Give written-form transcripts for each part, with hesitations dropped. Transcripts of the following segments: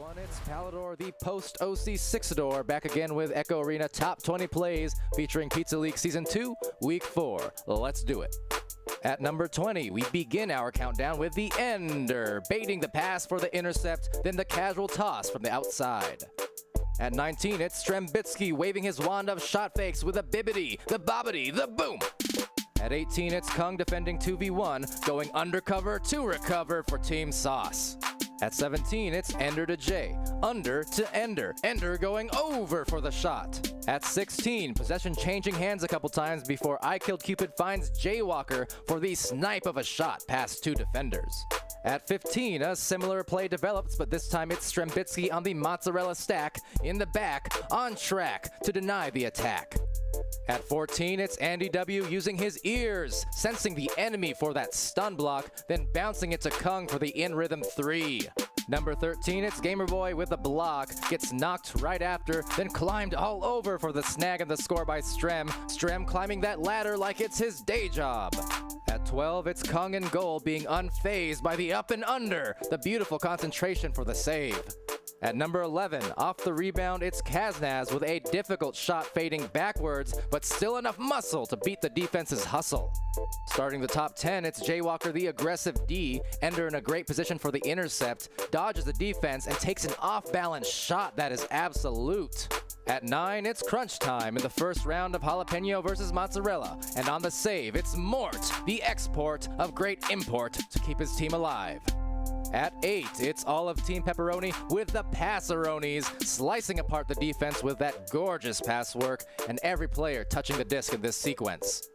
everyone, it's Palador, the post-OC Sixador, back again with Echo Arena Top 20 Plays featuring Pizza League Season 2, Week 4. Let's do it. At number 20, we begin our countdown with the Ender, baiting the pass for the intercept, then the casual toss from the outside. At 19, it's Strembitsky waving his wand of shot fakes with a bibbity, the bobbity, the boom. At 18, it's Kung defending 2v1, going undercover to recover for Team Sauce. At 17, it's Ender to J, under to Ender, Ender going over for the shot. At 16, possession changing hands a couple times before I Killed Cupid finds Jaywalker for the snipe of a shot past two defenders. At 15, a similar play develops, but this time it's Strembitsky on the mozzarella stack, in the back, on track to deny the attack. At 14, it's Andy W using his ears, sensing the enemy for that stun block, then bouncing it to Kung for the in-rhythm 3. Number 13, it's Gamerboy with a block, gets knocked right after, then climbed all over for the snag and the score by Strem. Strem climbing that ladder like it's his day job. At 12, it's Kung in goal being unfazed by the up and under, the beautiful concentration for the save. At number 11, off the rebound, it's Kaznaz with a difficult shot fading backwards, but still enough muscle to beat the defense's hustle. Starting the top 10, it's Jaywalker the aggressive D, Ender in a great position for the intercept, dodges the defense, and takes an off-balance shot that is absolute. At 9, it's crunch time in the first round of Jalapeno versus Mozzarella, and on the save, it's Mort, the export of great import to keep his team alive. At 8, it's all of Team Pepperoni with the Passeronis, slicing apart the defense with that gorgeous pass work, and every player touching the disc in this sequence.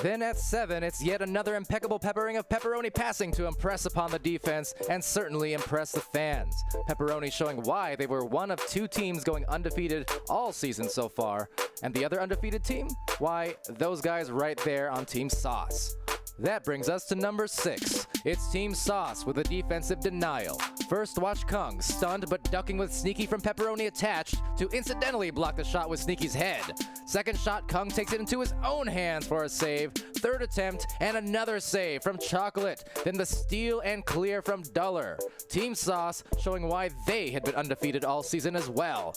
Then at 7, it's yet another impeccable peppering of Pepperoni passing to impress upon the defense and certainly impress the fans. Pepperoni showing why they were one of two teams going undefeated all season so far. And the other undefeated team? Why, those guys right there on Team Sauce. That brings us to number 6. It's Team Sauce with a defensive denial. First, watch Kung, stunned but ducking with Sneaky from Pepperoni attached to incidentally block the shot with Sneaky's head. Second shot, Kung takes it into his own hands for a save. Third attempt, and another save from Chocolate. Then the steal and clear from Duller. Team Sauce showing why they had been undefeated all season as well.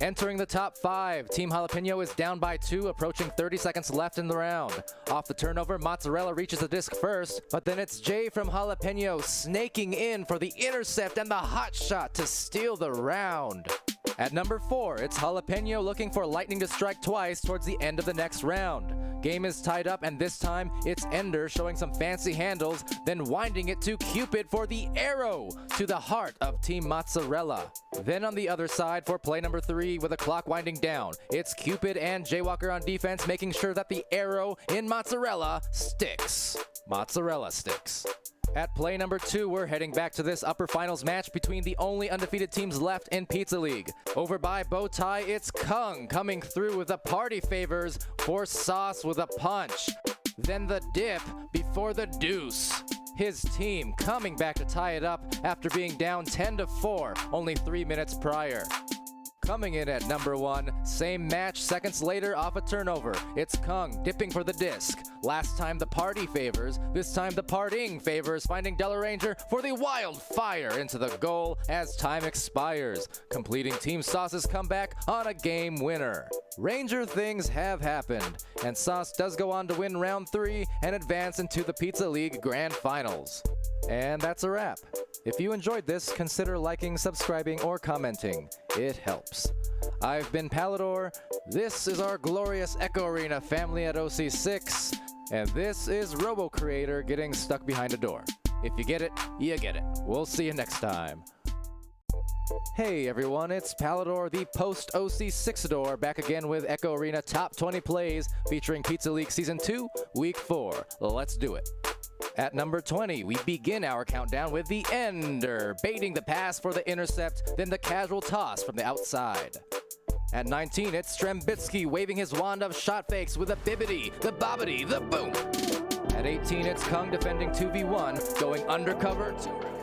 Entering the top 5, Team Jalapeno is down by 2, approaching 30 seconds left in the round. Off the turnover, Mozzarella reaches the disc first, but then it's Jay from Jalapeno snaking in for the intercept and the hot shot to steal the round. At number 4, it's Jalapeno looking for lightning to strike twice towards the end of the next round. Game is tied up, and this time it's Ender showing some fancy handles, then winding it to Cupid for the arrow to the heart of Team Mozzarella. Then on the other side for play number 3 with the clock winding down, it's Cupid and Jaywalker on defense making sure that the arrow in Mozzarella sticks. Mozzarella sticks. At play number 2, we're heading back to this upper finals match between the only undefeated teams left in Pizza League. Over by Bowtie, it's Kung coming through with the party favors for Sauce with a punch. Then the dip before the deuce. His team coming back to tie it up after being down 10-4 only 3 minutes prior. Coming in at number 1, same match seconds later off a turnover. It's Kung dipping for the disc. Last time the party favors, this time the partying favors, finding Della Ranger for the wildfire into the goal as time expires, completing Team Sauce's comeback on a game winner. Ranger things have happened, and Sauce does go on to win round 3 and advance into the Pizza League Grand Finals. And that's a wrap. If you enjoyed this, consider liking, subscribing, or commenting. It helps. I've been Palador, this is our glorious Echo Arena family at OC6, and this is Robo Creator getting stuck behind a door. If you get it, you get it. We'll see you next time. Hey everyone, it's Palador, the post-OC Sixador, back again with Echo Arena Top 20 Plays featuring Pizza League Season 2, Week 4. Let's do it. At number 20, we begin our countdown with the Ender, baiting the pass for the intercept, then the casual toss from the outside. At 19, it's Strembitsky waving his wand of shot fakes with a bibbity, the bobbity, the boom. At 18, it's Kung defending 2v1, going undercover to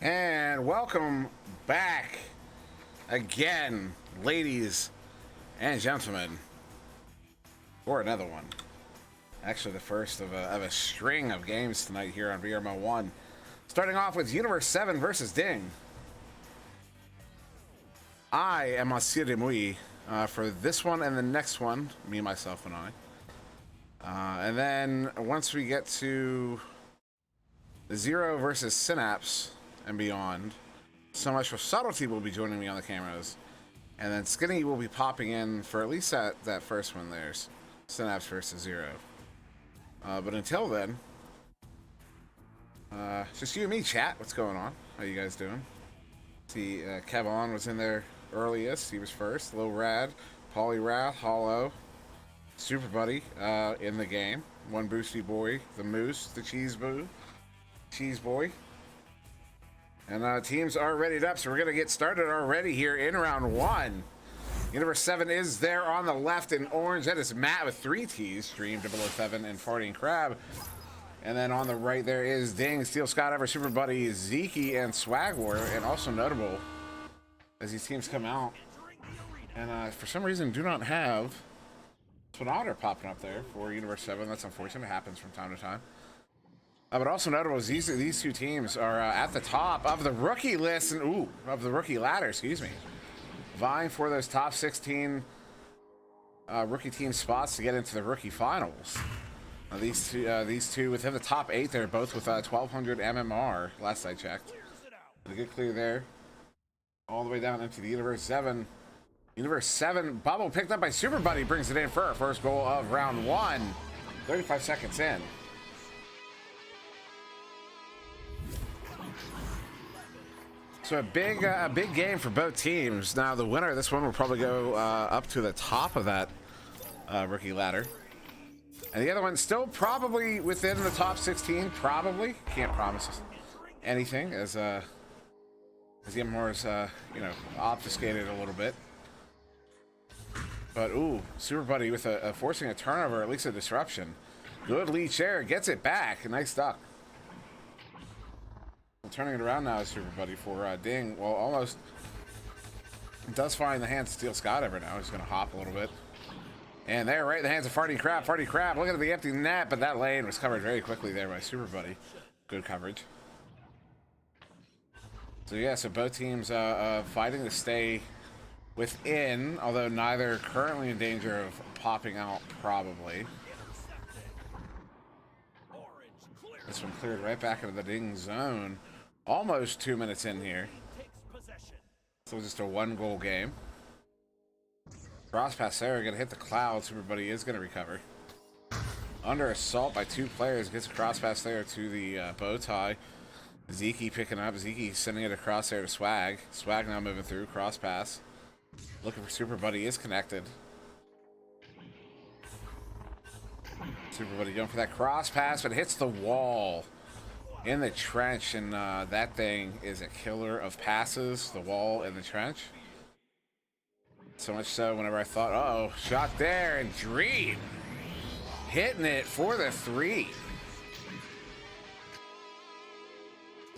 And welcome back again, ladies and gentlemen, for another one. Actually, the first of a string of games tonight here on VRML 1. Starting off with Universe 7 versus Ding. I am on SirDimwi for this one and the next one, me, myself, and I. And then once we get to the Zero versus Synapse and beyond, So Much for Subtlety will be joining me on the cameras. And then Skinny will be popping in for at least that first one there's Synapse versus Zero. But until then, just you and me, chat. What's going on? How you guys doing? See, Kevon was in there earliest. He was first. Lil Rad, Polyrath, Hollow, Super Buddy in the game. One Boosty Boy, the Moose, the Cheese Boy. And teams are readied up, so we're going to get started already here in round one. Universe 7 is there on the left in orange. That is Matt with 3 T's, Dream, 007, and Farting Crab. And then on the right there is Ding, Steel Skydiver, Super Buddy, Zeke, and Swag Warrior. And also notable, as these teams come out, and for some reason do not have Spinotter popping up there for Universe 7. That's unfortunate. It happens from time to time. But also notable is these two teams are at the top of the rookie list and of the rookie ladder, excuse me, vying for those top 16 rookie team spots to get into the rookie finals. These two within the top 8, they're both with 1200 MMR. Last I checked, a good clear there, all the way down into the Universe 7. Universe 7 bubble picked up by Super Buddy brings it in for our first goal of round 1. 35 seconds in. So a big game for both teams. Now the winner of this one will probably go up to the top of that rookie ladder, and the other one still probably within the top 16. Probably can't promise anything as the MMR's obfuscated a little bit. But Super Buddy with forcing a turnover, at least a disruption. Good lead share, gets it back. Nice duck. Turning it around now is Super Buddy for Ding. Well, almost does find the hands of Steel Skydiver now. He's going to hop a little bit. And there, right in the hands of Farting Crab. Farting Crab looking at the empty net, but that lane was covered very quickly there by Super Buddy. Good coverage. So yeah, so both teams fighting to stay within, although neither currently in danger of popping out probably. This one cleared right back into the Ding zone. Almost 2 minutes in here. So just a 1-goal game. Cross pass there, gonna hit the cloud. Super Buddy is gonna recover. Under assault by 2 players. Gets a cross pass there to the bow tie. Zeke picking up. Zeke sending it across there to Swag. Swag now moving through. Cross pass. Looking for Super Buddy, is connected. Super Buddy going for that cross pass, but hits the wall in the trench, and that thing is a killer of passes, the wall in the trench. So much so, whenever I thought, uh-oh, shot there, and Dream hitting it for the 3.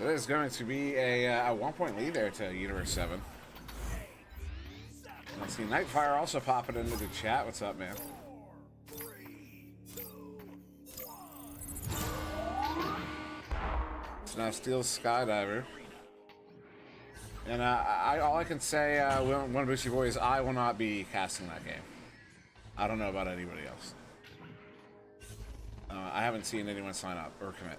That is going to be a 1-point lead there to Universe 7. Let's see, NightFiree also popping into the chat. What's up, man? So now Steel Skydiver. And all I can say, one Boosty Boy, is I will not be casting that game. I don't know about anybody else. I haven't seen anyone sign up or commit.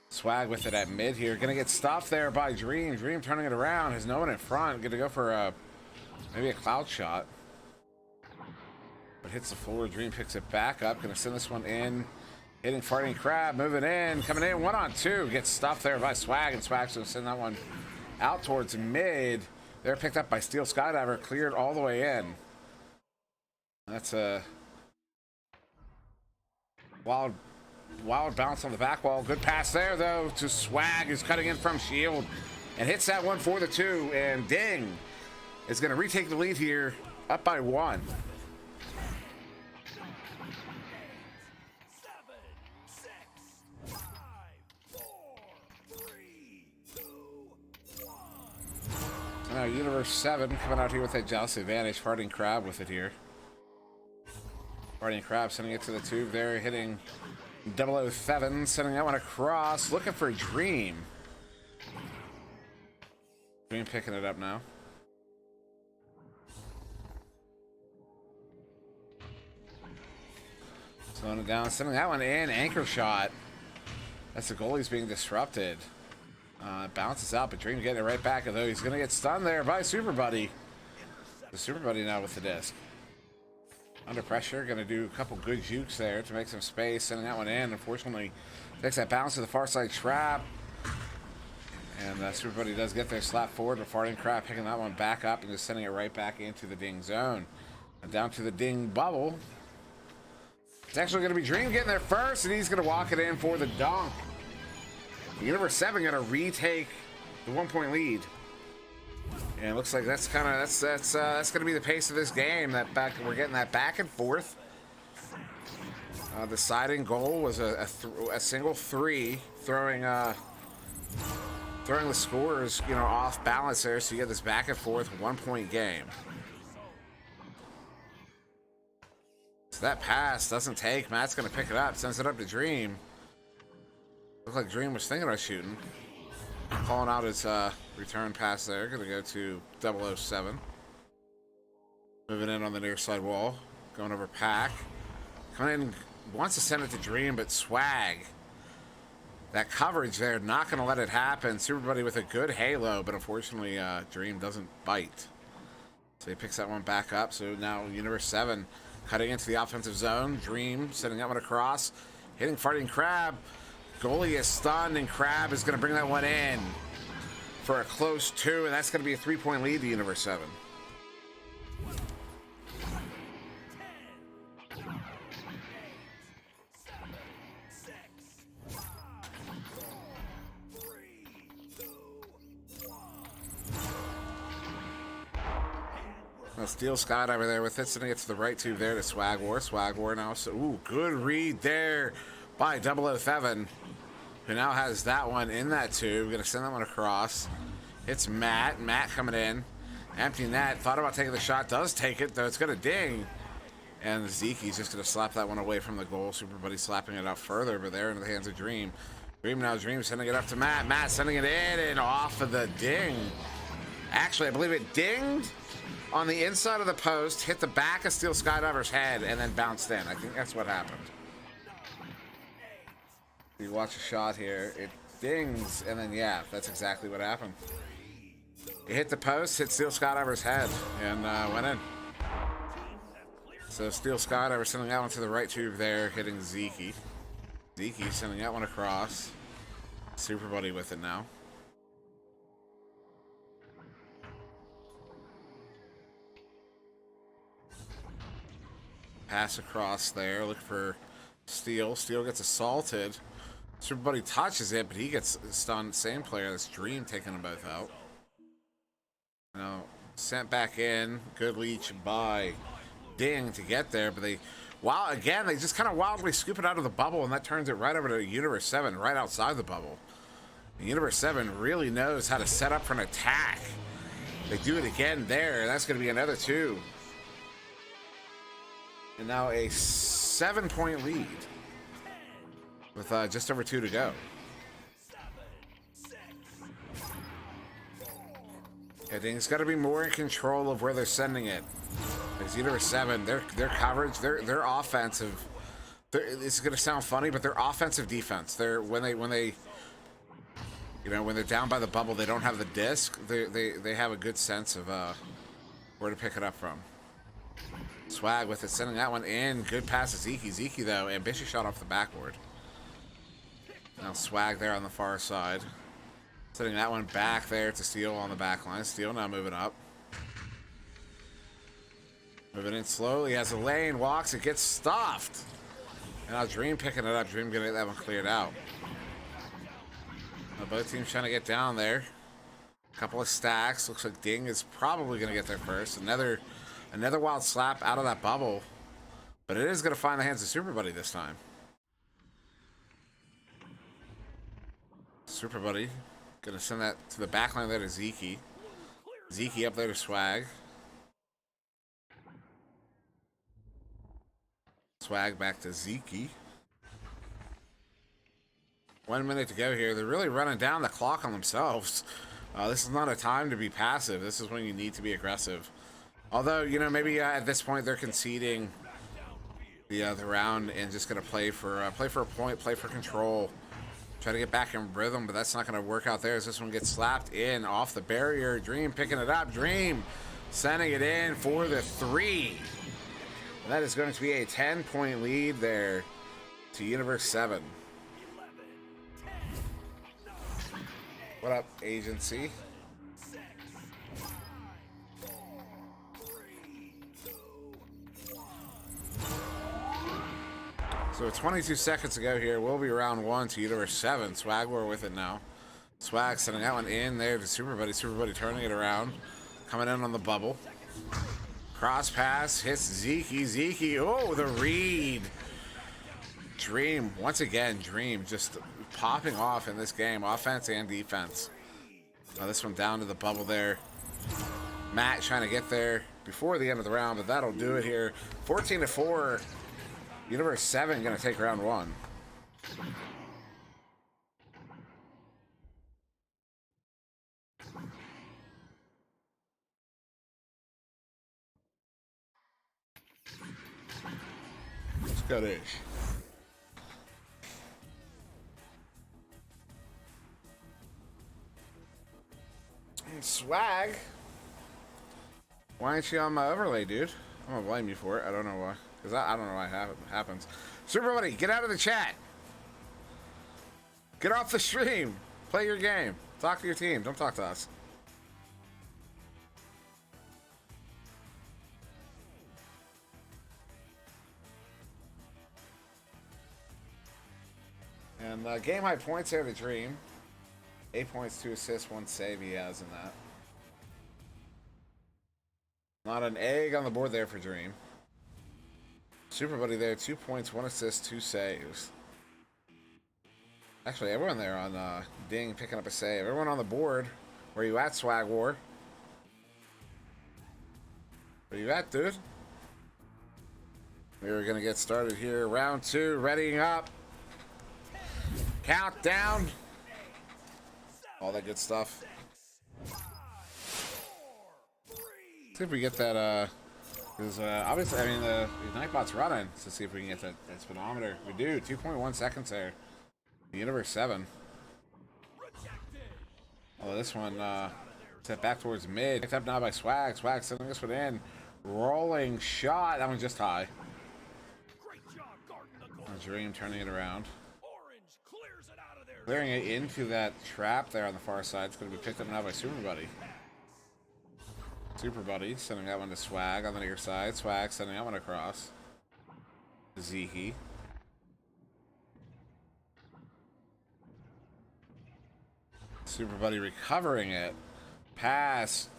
Swag with it at mid here. Gonna get stopped there by Dream. Dream turning it around. Has no one in front. Gonna go for maybe a cloud shot. But hits the floor. Dream picks it back up. Gonna send this one in. Hitting Farting Crab. Moving in. Coming in. 1-on-2. Gets stopped there by Swag. And Swag's gonna send that one out towards mid. They're picked up by Steel Skydiver. Cleared all the way in. That's a wild bounce on the back wall. Good pass there, though, to Swag, who's cutting in from shield and hits that one for the 2. And Ding is going to retake the lead here, up by 1. Now, Universe 7 coming out here with a Joust advantage. Farting Crab with it here. Farting Crab sending it to the tube there, hitting 007, sending that one across, looking for Dream. Dream picking it up now. Slowing it down, sending that one in, anchor shot. That's the goalie's being disrupted. Bounces out, but Dream getting it right back, although he's going to get stunned there by Super Buddy. The Super Buddy now with the disc. Under pressure, going to do a couple good jukes there to make some space, sending that one in. Unfortunately, takes that bounce to the far side trap. And Super Buddy does get there, slap forward, but Farting Crab picking that one back up and just sending it right back into the ding zone. And down to the ding bubble. It's actually going to be Dream getting there first, and he's going to walk it in for the dunk. Universe 7 going to retake the 1-point lead. And it looks like that's going to be the pace of this game. We're getting that back and forth. The deciding goal was a single three, throwing the scores, off balance there, so you get this back and forth 1-point game. So that pass doesn't take. Matt's going to pick it up, sends it up to Dream. Looked like Dream was thinking about shooting. Calling out his return pass there. Going to go to 007. Moving in on the near side wall. Going over Pack. Coming in, wants to send it to Dream, but Swag. That coverage there, not going to let it happen. Super Buddy with a good halo, but unfortunately Dream doesn't bite. So he picks that one back up. So now Universe 7 cutting into the offensive zone. Dream sending that one across. Hitting Farting Crab. Goalie is stunned, and Crab is going to bring that one in for a close 2, and that's going to be a 3-point lead to Universe 7. Now Steel Scott over there with it, sending it to the right tube there to Swag War. Swag War now, so ooh, good read there by 007. Who now has that one in that tube. Going to send that one across. Hits Matt. Matt coming in. Empty net. Thought about taking the shot. Does take it, though. It's going to ding. And Zeke's just going to slap that one away from the goal. Super Buddy slapping it out further, but there into the hands of Dream. Dream sending it up to Matt. Matt sending it in and off of the ding. Actually, I believe it dinged on the inside of the post, hit the back of Steel Skydiver's head, and then bounced in. I think that's what happened. You watch a shot here, it dings, and then yeah, that's exactly what happened. It hit the post, hit Steel Skydiver's head, and went in. So Steel Skydiver sending that one to the right tube there, hitting Zeke. Zeke sending that one across. Super Buddy with it now. Pass across there, look for Steel. Steel gets assaulted. Super Buddy touches it, but he gets stunned. Same player. That's Dream taking them both out. Now, sent back in. Good leech by Ding to get there, but they just kind of wildly scoop it out of the bubble, and that turns it right over to Universe 7, right outside the bubble. The Universe 7 really knows how to set up for an attack. They do it again there. That's going to be another 2. And now a 7-point lead. With just over 2 to go. I think it's got to be more in control of where they're sending it. Because Universe 7, their coverage, their offensive. It's going to sound funny, but their offensive defense. When they're down by the bubble, they don't have the disc. They have a good sense of where to pick it up from. Swag with it, sending that one in. Good pass to Zeke. Zeke though, ambitious shot off the backboard. Now Swag there on the far side. Sending that one back there to Steel on the back line. Steel now moving up. Moving in slowly. Has a lane. Walks. It gets stuffed. And now Dream picking it up. Dream going to get that one cleared out. Now both teams trying to get down there. A couple of stacks. Looks like Ding is probably going to get there first. Another wild slap out of that bubble. But it is going to find the hands of Super Buddy this time. Super Buddy going to send that to the back line there to Zeke. Zeke up there to Swag. Swag back to Zeke. 1 minute to go here. They're really running down the clock on themselves. This is not a time to be passive. This is when you need to be aggressive. Although, you know, maybe at this point they're conceding the round and just going to play for a point, play for control. Try to get back in rhythm, but that's not going to work out there as this one gets slapped in off the barrier. Dream picking it up. Dream sending it in for the 3. And that is going to be a 10-point lead there to Universe 7. What up, Agency? So 22 seconds to go here. We'll be round 1 to Universe 7. Swag War with it now. Swag sending that one in there to Super Buddy. Super Buddy turning it around. Coming in on the bubble. Cross pass hits Zeke. Zeke. Oh, the read. Dream. Once again, Dream just popping off in this game. Offense and defense. Now this one down to the bubble there. Matt trying to get there before the end of the round, but that'll do it here. 14-4. Universe 7 going to take round 1. Let's go dish. And Swag. Why ain't she on my overlay, dude? I'm going to blame you for it. I don't know why. Because I don't know why it happens. Super Buddy, get out of the chat. Get off the stream. Play your game. Talk to your team. Don't talk to us. And game high points there to Dream. 8 points, 2 assists, 1 save he has in that. Not an egg on the board there for Dream. Super Buddy there, 2 points, 1 assist, 2 saves. Actually, everyone there on Ding picking up a save. Everyone on the board. Where you at, Swag War? Where you at, dude? We're going to get started here. Round 2, readying up. Countdown. All that good stuff. See if we get that, because obviously, I mean, the Nightbot's running. So see if we can get that speedometer. We do. 2.1 seconds there. The Universe 7. Oh, this one set back towards mid. Picked up now by Swag. Swag sending this one in. Rolling shot. That one just high. Dream turning it around. Clearing it into that trap there on the far side. It's going to be picked up now by Super Buddy. Super Buddy sending that one to Swag on the near side. Swag sending that one across. Zeke. Super Buddy recovering it. Pass.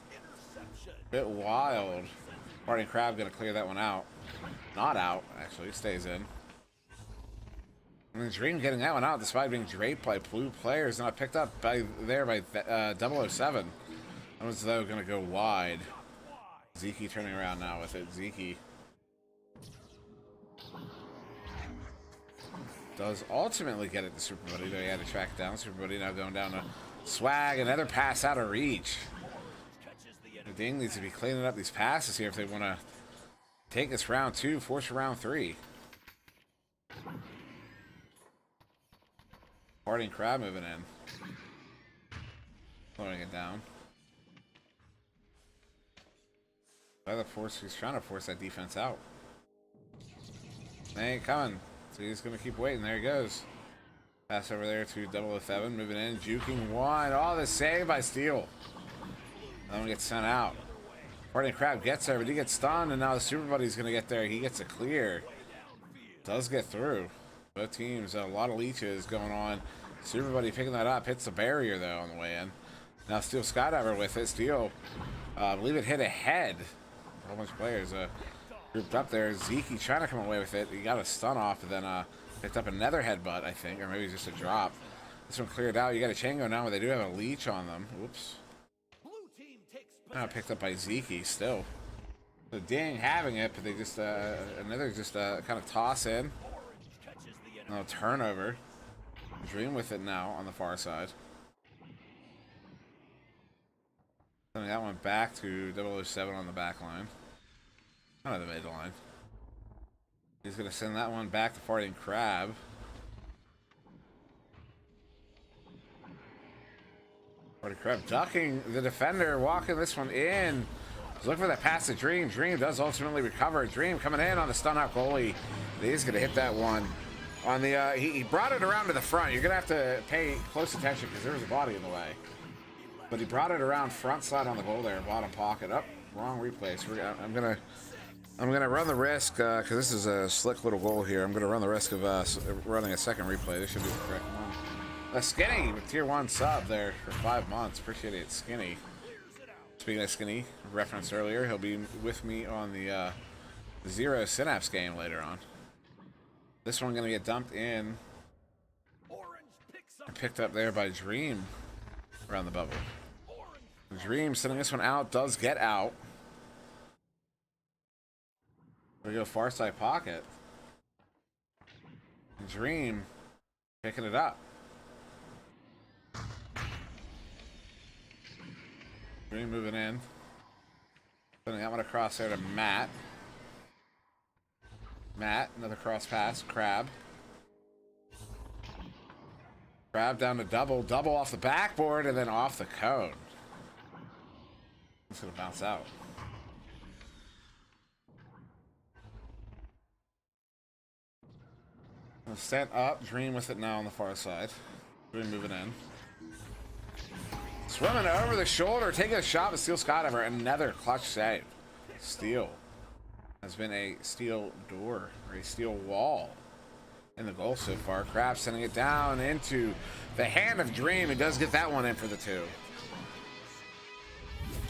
Bit wild. Party Crab going to clear that one out. Not out, actually. Stays in. And Dream getting that one out despite being draped by blue players. Not picked up by 007. That was, though, going to go wide. Zeke turning around now with it. Zeke does ultimately get it to Super Buddy, though he had to track it down. Super Buddy now going down to Swag. Another pass out of reach. Ding needs to be cleaning up these passes here if they want to take this round 2, force round 3. Party Crab moving in. Slowing it down. He's trying to force that defense out. They ain't coming. So he's going to keep waiting. There he goes. Pass over there to 007. Moving in. Juking one. Oh, the save by Steel. That one gets sent out. Party Crab gets there, but he gets stunned. And now the Super Buddy's going to get there. He gets a clear. Does get through. Both teams, a lot of leeches going on. Super Buddy picking that up. Hits the barrier, though, on the way in. Now Steel Skydiver with it. Steel, I believe it hit ahead. A whole bunch of players grouped up there. Zeke trying to come away with it. He got a stun off and then picked up another headbutt, I think, or maybe just a drop. This one cleared out. You got a Chango now where they do have a leech on them. Oops. Picked up by Zeke still. So Ding having it, but they just another just kind of toss in. No turnover. Dream with it now on the far side. Sending that one back to 007 on the back line. Kind of the mid line. He's gonna send that one back to Farting Crab. Farting Crab ducking the defender, walking this one in. Look for that pass to Dream. Dream does ultimately recover. Dream coming in on the stun out goalie. He's going to hit that one. On the he brought it around to the front. You're going to have to pay close attention because there was a body in the way. But he brought it around front side on the goal there, bottom pocket. Up, wrong replay. So I'm gonna run the risk because this is a slick little goal here. I'm gonna run the risk of running a second replay. This should be the correct one. Skinny with tier 1 sub there for 5 months. Appreciate it, Skinny. Speaking of Skinny, referenced earlier, he'll be with me on the Zero Synapse game later on. This one gonna get dumped in and picked up there by Dream around the bubble. Dream sending this one out, does get out. We go far side pocket. Dream picking it up. Dream moving in. Sending that one across there to Matt. Matt, another cross pass. Crab. Crab down to double. Double off the backboard and then off the cone. It's going to bounce out. Sent up. Dream with it now on the far side. Dream moving in. Swimming over the shoulder, taking a shot with Steel Skydiver. Another clutch save. Steel has been a steel door or a steel wall in the goal so far. Crab sending it down into the hand of Dream. He does get that one in for the 2.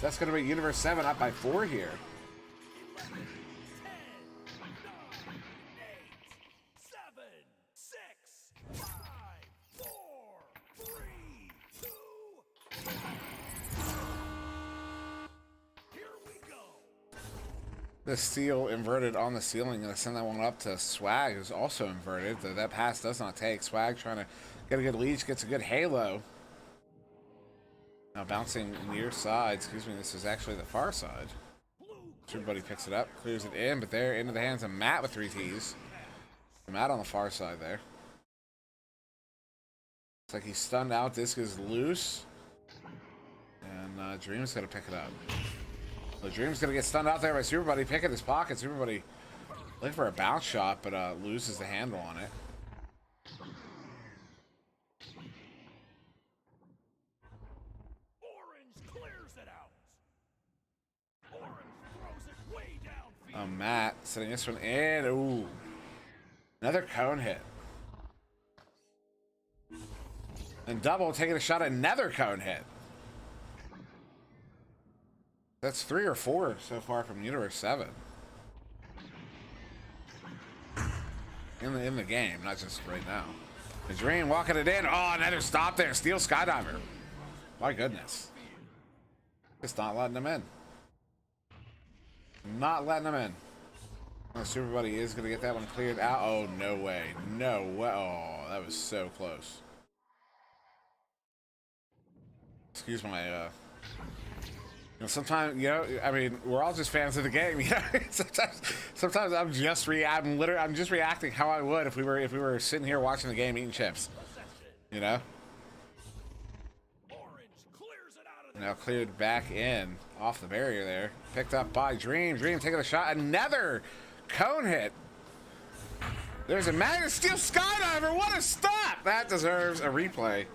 That's going to be Universe 7 up by 4 here. The steel inverted on the ceiling. Gonna send that one up to Swag, who's also inverted. That pass does not take. Swag trying to get a good leash, gets a good halo. Now bouncing near side. Excuse me, this is actually the far side. Everybody picks it up, clears it in, but they're into the hands of Matt with 3 Ts. Matt on the far side there. Looks like he's stunned out. Disc is loose. And Dream's gonna pick it up. The Dream's gonna get stunned out there by Superbuddy, picking his pocket. Superbuddy looking for a bounce shot, but loses the handle on it. Orange clears it out. Orange throws it way downfield. Matt setting this one in. Ooh, another cone hit. And double taking a shot at another cone hit. That's 3 or 4 so far from Universe 7. In the game, not just right now. The Dream walking it in. Oh, another stop there. Steel Skydiver. My goodness. Just not letting him in. Not letting him in. Oh, Superbuddy is going to get that one cleared out. Oh, no way. No way. Oh, that was so close. Excuse my, sometimes, I mean, we're all just fans of the game. Sometimes I'm just reacting how I would if we were sitting here watching the game eating chips. Orange clears it out of there. Now cleared back in off the barrier there. Picked up by Dream. Dream taking a shot. Another cone hit. There's a Magnus Steel Skydiver. What a stop! That deserves a replay.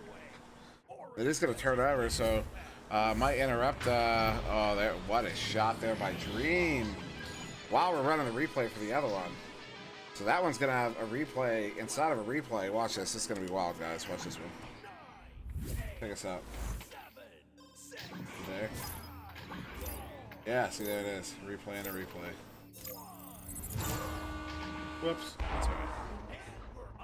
It is going to turn over, so might interrupt. Oh, there! What a shot there by Dream. While we're running the replay for the other one, so that one's going to have a replay inside of a replay. Watch this. This is going to be wild, guys. Watch this one. Check us out. There. Yeah, see, there it is. Replay and a replay. Whoops. That's all right.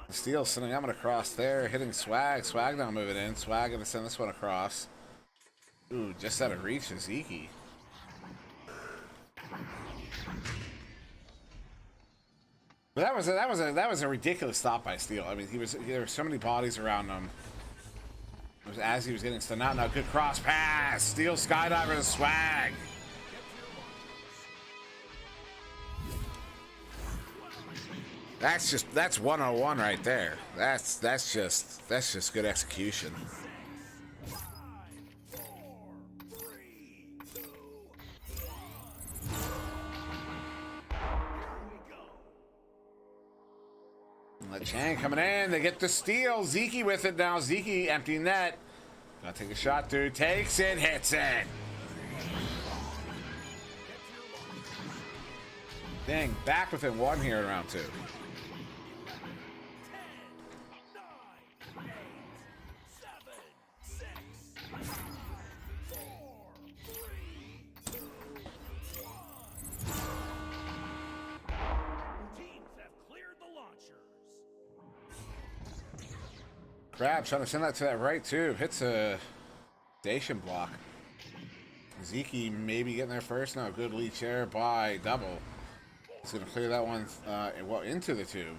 Steel sending that one across there, hitting Swag. Swag now moving in. Swag gonna send this one across. Ooh, just out of reach of Zeke. But that was a ridiculous stop by Steel. I mean, there were so many bodies around him. It was as he was getting stunned out. Now, good cross pass. Steel skydiver to Swag. That's 101 right there. That's just good execution. 5, 4, 3, 2, 1. Here we go. The Chang coming in. They get the steal. Zeke with it now. Zeke empty net. Gotta take a shot, dude. Takes it, hits it. Dang, back within 1 here in round 2. 10, 9, 8, 7, 6, 4, 3, 2, 1. Teams have cleared the launchers. Crab trying to send that to that right tube. Hits a station block. Zeke maybe getting there first. No, good lead share by double. He's going to clear that one into the tube.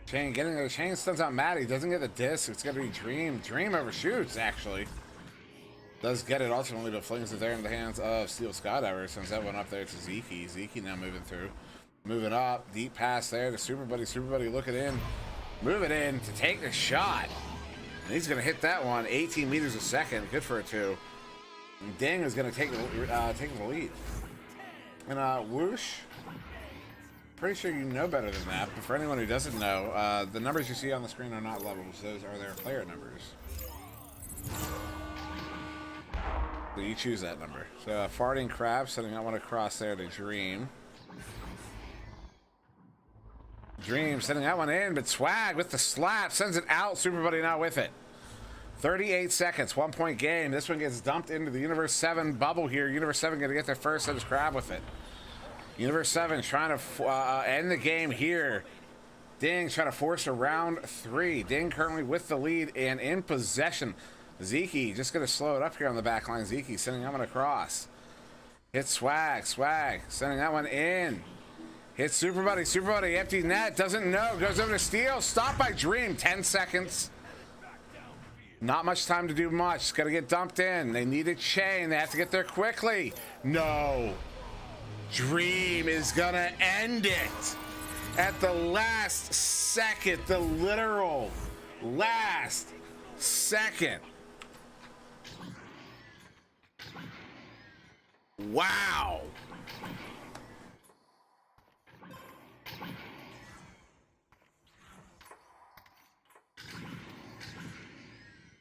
Chain getting there. Chain stuns out Matty. Doesn't get the disc. It's going to be Dream. Dream overshoots, actually. Does get it ultimately, but flings it there in the hands of Steel Skydiver. Sends that one up there to Zeke. Zeke now moving through. Moving up. Deep pass there to Super Buddy. Super Buddy looking in. Moving in to take the shot. And he's going to hit that one. 18 meters a second. Good for a 2. And Ding is going to take the lead. And Whoosh, pretty sure you know better than that, but for anyone who doesn't know, the numbers you see on the screen are not levels. Those are their player numbers. So you choose that number. So Farting Crab sending that one across there to Dream. Dream sending that one in, but Swag with the slap sends it out. Super Buddy now with it. 38 seconds, 1-point game. This one gets dumped into the Universe 7 bubble here. Universe 7 going to get there first, and Crab with it. Universe 7 trying to end the game here. Ding trying to force a round 3. Ding currently with the lead and in possession. Zeke just going to slow it up here on the back line. Zeke sending that one across. Hits Swag. Swag sending that one in. Hits Super Buddy. Super Buddy empty net. Doesn't know. Goes over to Steel. Stopped by Dream. 10 seconds. Not much time to do much. It's got to get dumped in. They need a chain. They have to get there quickly. No. Dream is going to end it at the last second. The literal last second. Wow.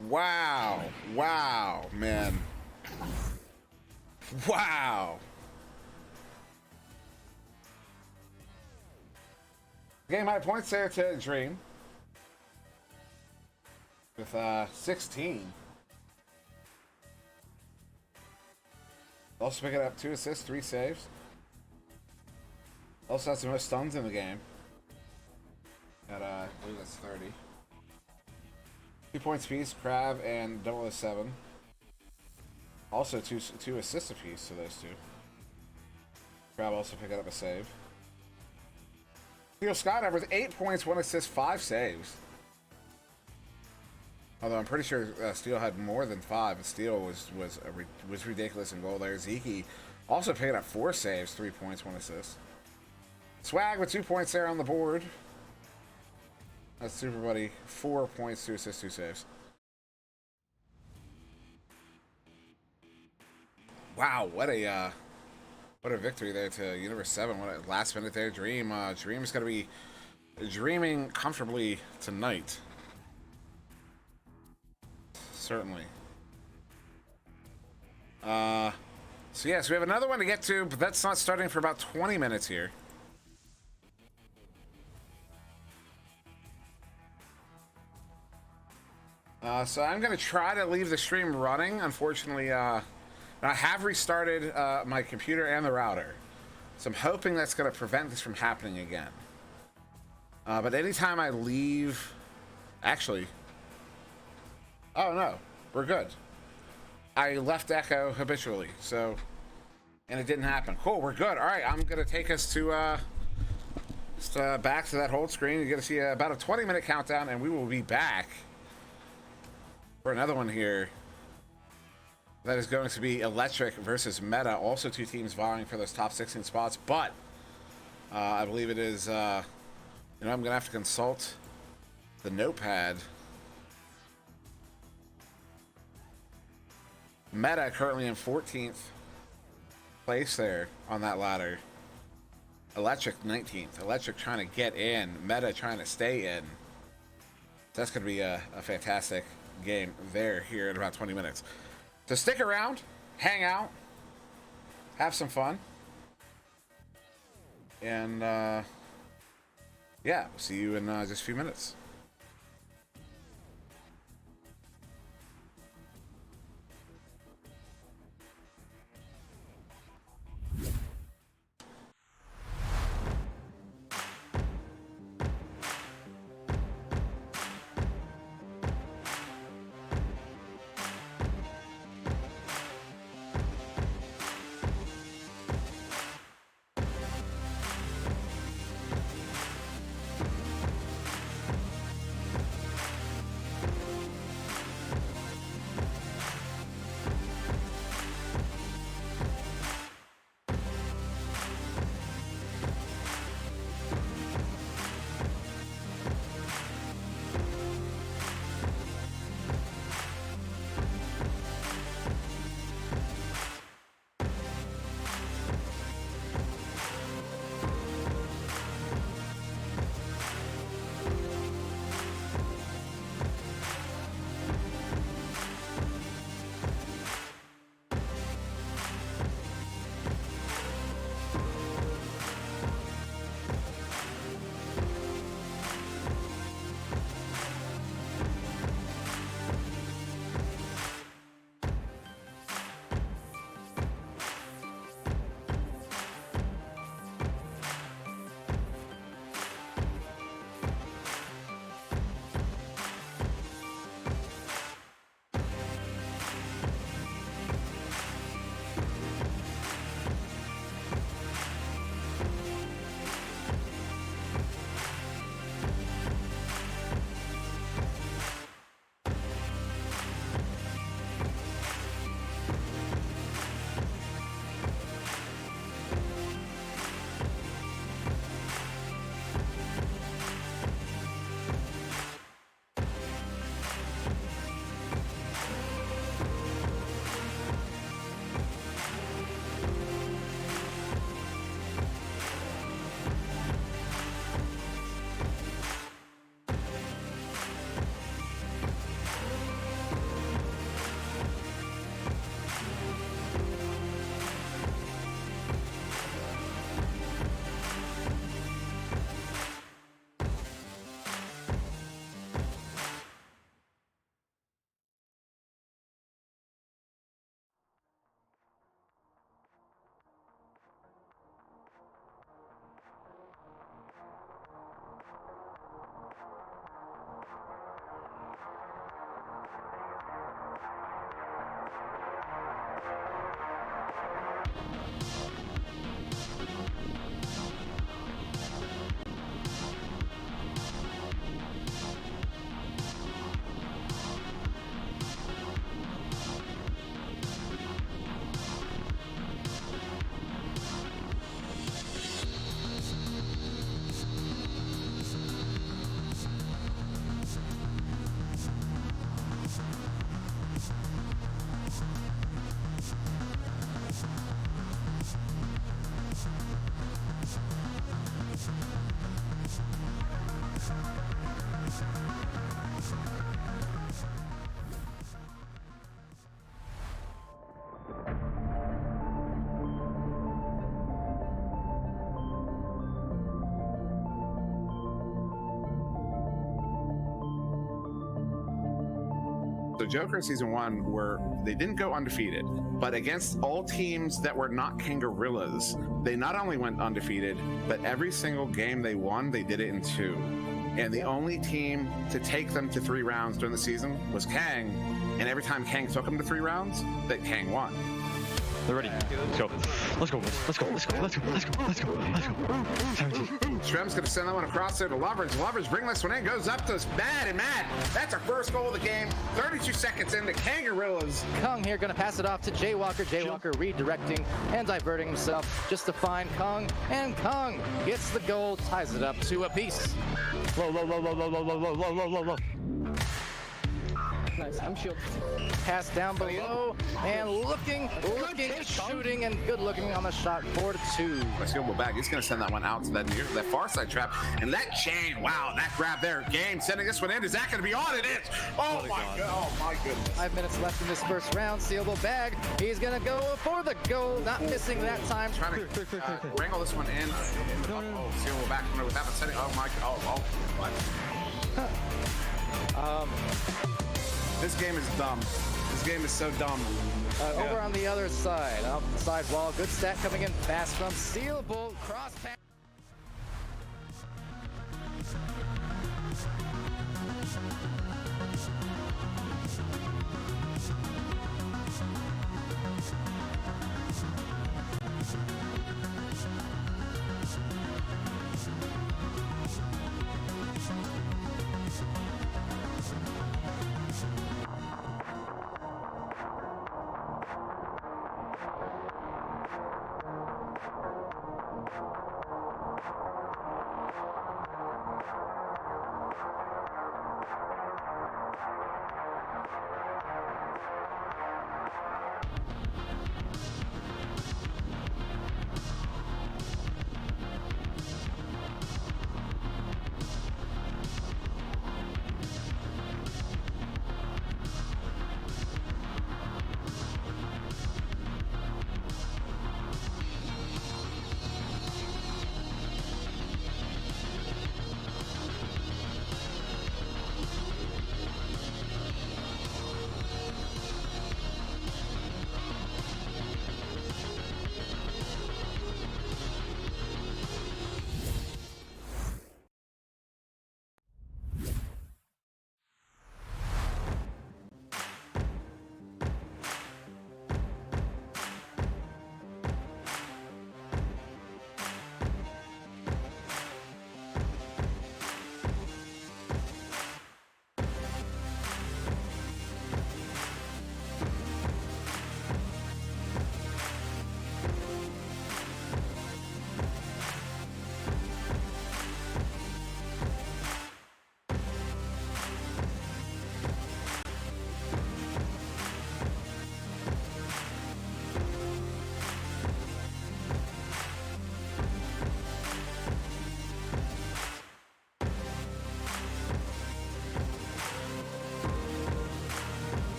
Wow. Wow, man. Wow. Game high points there to Dream. With 16. Also picking up 2 assists, 3 saves. Also has the most stuns in the game. At I believe that's 30. 2 points apiece, Crab and 007. Also two assists apiece to those 2. Crab also picking up a save. Steel Skydiver with 8 points, 1 assist, 5 saves. Although I'm pretty sure Steel had more than 5, but Steel was ridiculous in goal there. Zeke also picking up 4 saves, 3 points, 1 assist. Swag with 2 points there on the board. That's Super Buddy. 4 points, 2 assists, 2 saves. Wow, what a victory there to Universe 7. What a last minute there. Dream. Dream is going to be dreaming comfortably tonight. Certainly. So yes, we have another one to get to, but that's not starting for about 20 minutes here. So I'm going to try to leave the stream running. Unfortunately, I have restarted my computer and the router. So I'm hoping that's going to prevent this from happening again. But anytime I leave... Actually... Oh, no. We're good. I left Echo habitually, so... And it didn't happen. Cool, we're good. All right, I'm going to take us to Just back to that hold screen. You're going to see about a 20-minute countdown, and we will be back for another one here. That is going to be Electric versus Meta. Also 2 teams vying for those top 16 spots, but I believe it is, I'm going to have to consult the notepad. Meta currently in 14th place there on that ladder. Electric 19th. Electric trying to get in. Meta trying to stay in. That's going to be a fantastic game there here in about 20 minutes. So stick around, hang out, have some fun. And yeah, we'll see you in just a few minutes. So Joker Season 1, where they didn't go undefeated, but against all teams that were not Kangarillas, they not only went undefeated, but every single game they won, they did it in 2. And the only team to take them to 3 rounds during the season was Kang, and every time Kang took them to 3 rounds, that Kang won. They're ready. Let's go. Let's go. Let's go. Let's go. Let's go. Let's go. Let's go. Let's go. 17. Shrem's gonna send that one across there to Lovers. Lovers bring this one in, goes up to Mad, and Mad, that's our first goal of the game. 32 seconds into Kangarillas. Kung here gonna pass it off to Jaywalker. Jaywalker redirecting and diverting himself just to find Kung, and Kung gets the goal, ties it up to a piece. Low, low, low, low, low, low, low, low, low, low, low. Nice, I'm shielded. Pass down below, and looking, shooting, and good looking on the shot, 4-2. Let's go back. He's gonna send that one out to that far side trap, and that chain. Wow, that grab there. Game sending this one in. Is that gonna be on? It is. Oh my god. Oh my goodness. 5 minutes left in this first round. Sealable bag. He's gonna go for the goal, not missing that time. Trying to wrangle this one in. Oh, sealable back with that one setting. Oh my. Oh what? This game is dumb. This game is so dumb. Over on the other side, off the side wall. Good stat coming in fast from Sealable. Cross pass.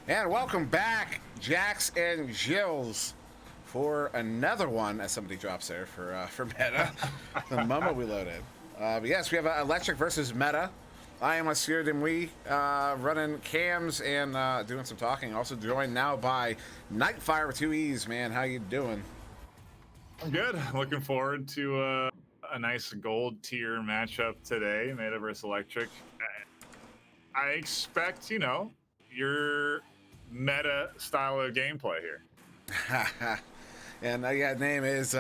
And welcome back, Jax and Jills, for another one, as somebody drops there for Meta, the moment we loaded. But yes, we have Electric versus Meta. I am a SirDimwi, running cams and doing some talking. Also joined now by NightFiree with 2 E's. Man, how you doing? I'm good. Looking forward to a nice gold tier matchup today, Meta versus Electric. I expect, you know, your meta style of gameplay here. And yeah, name is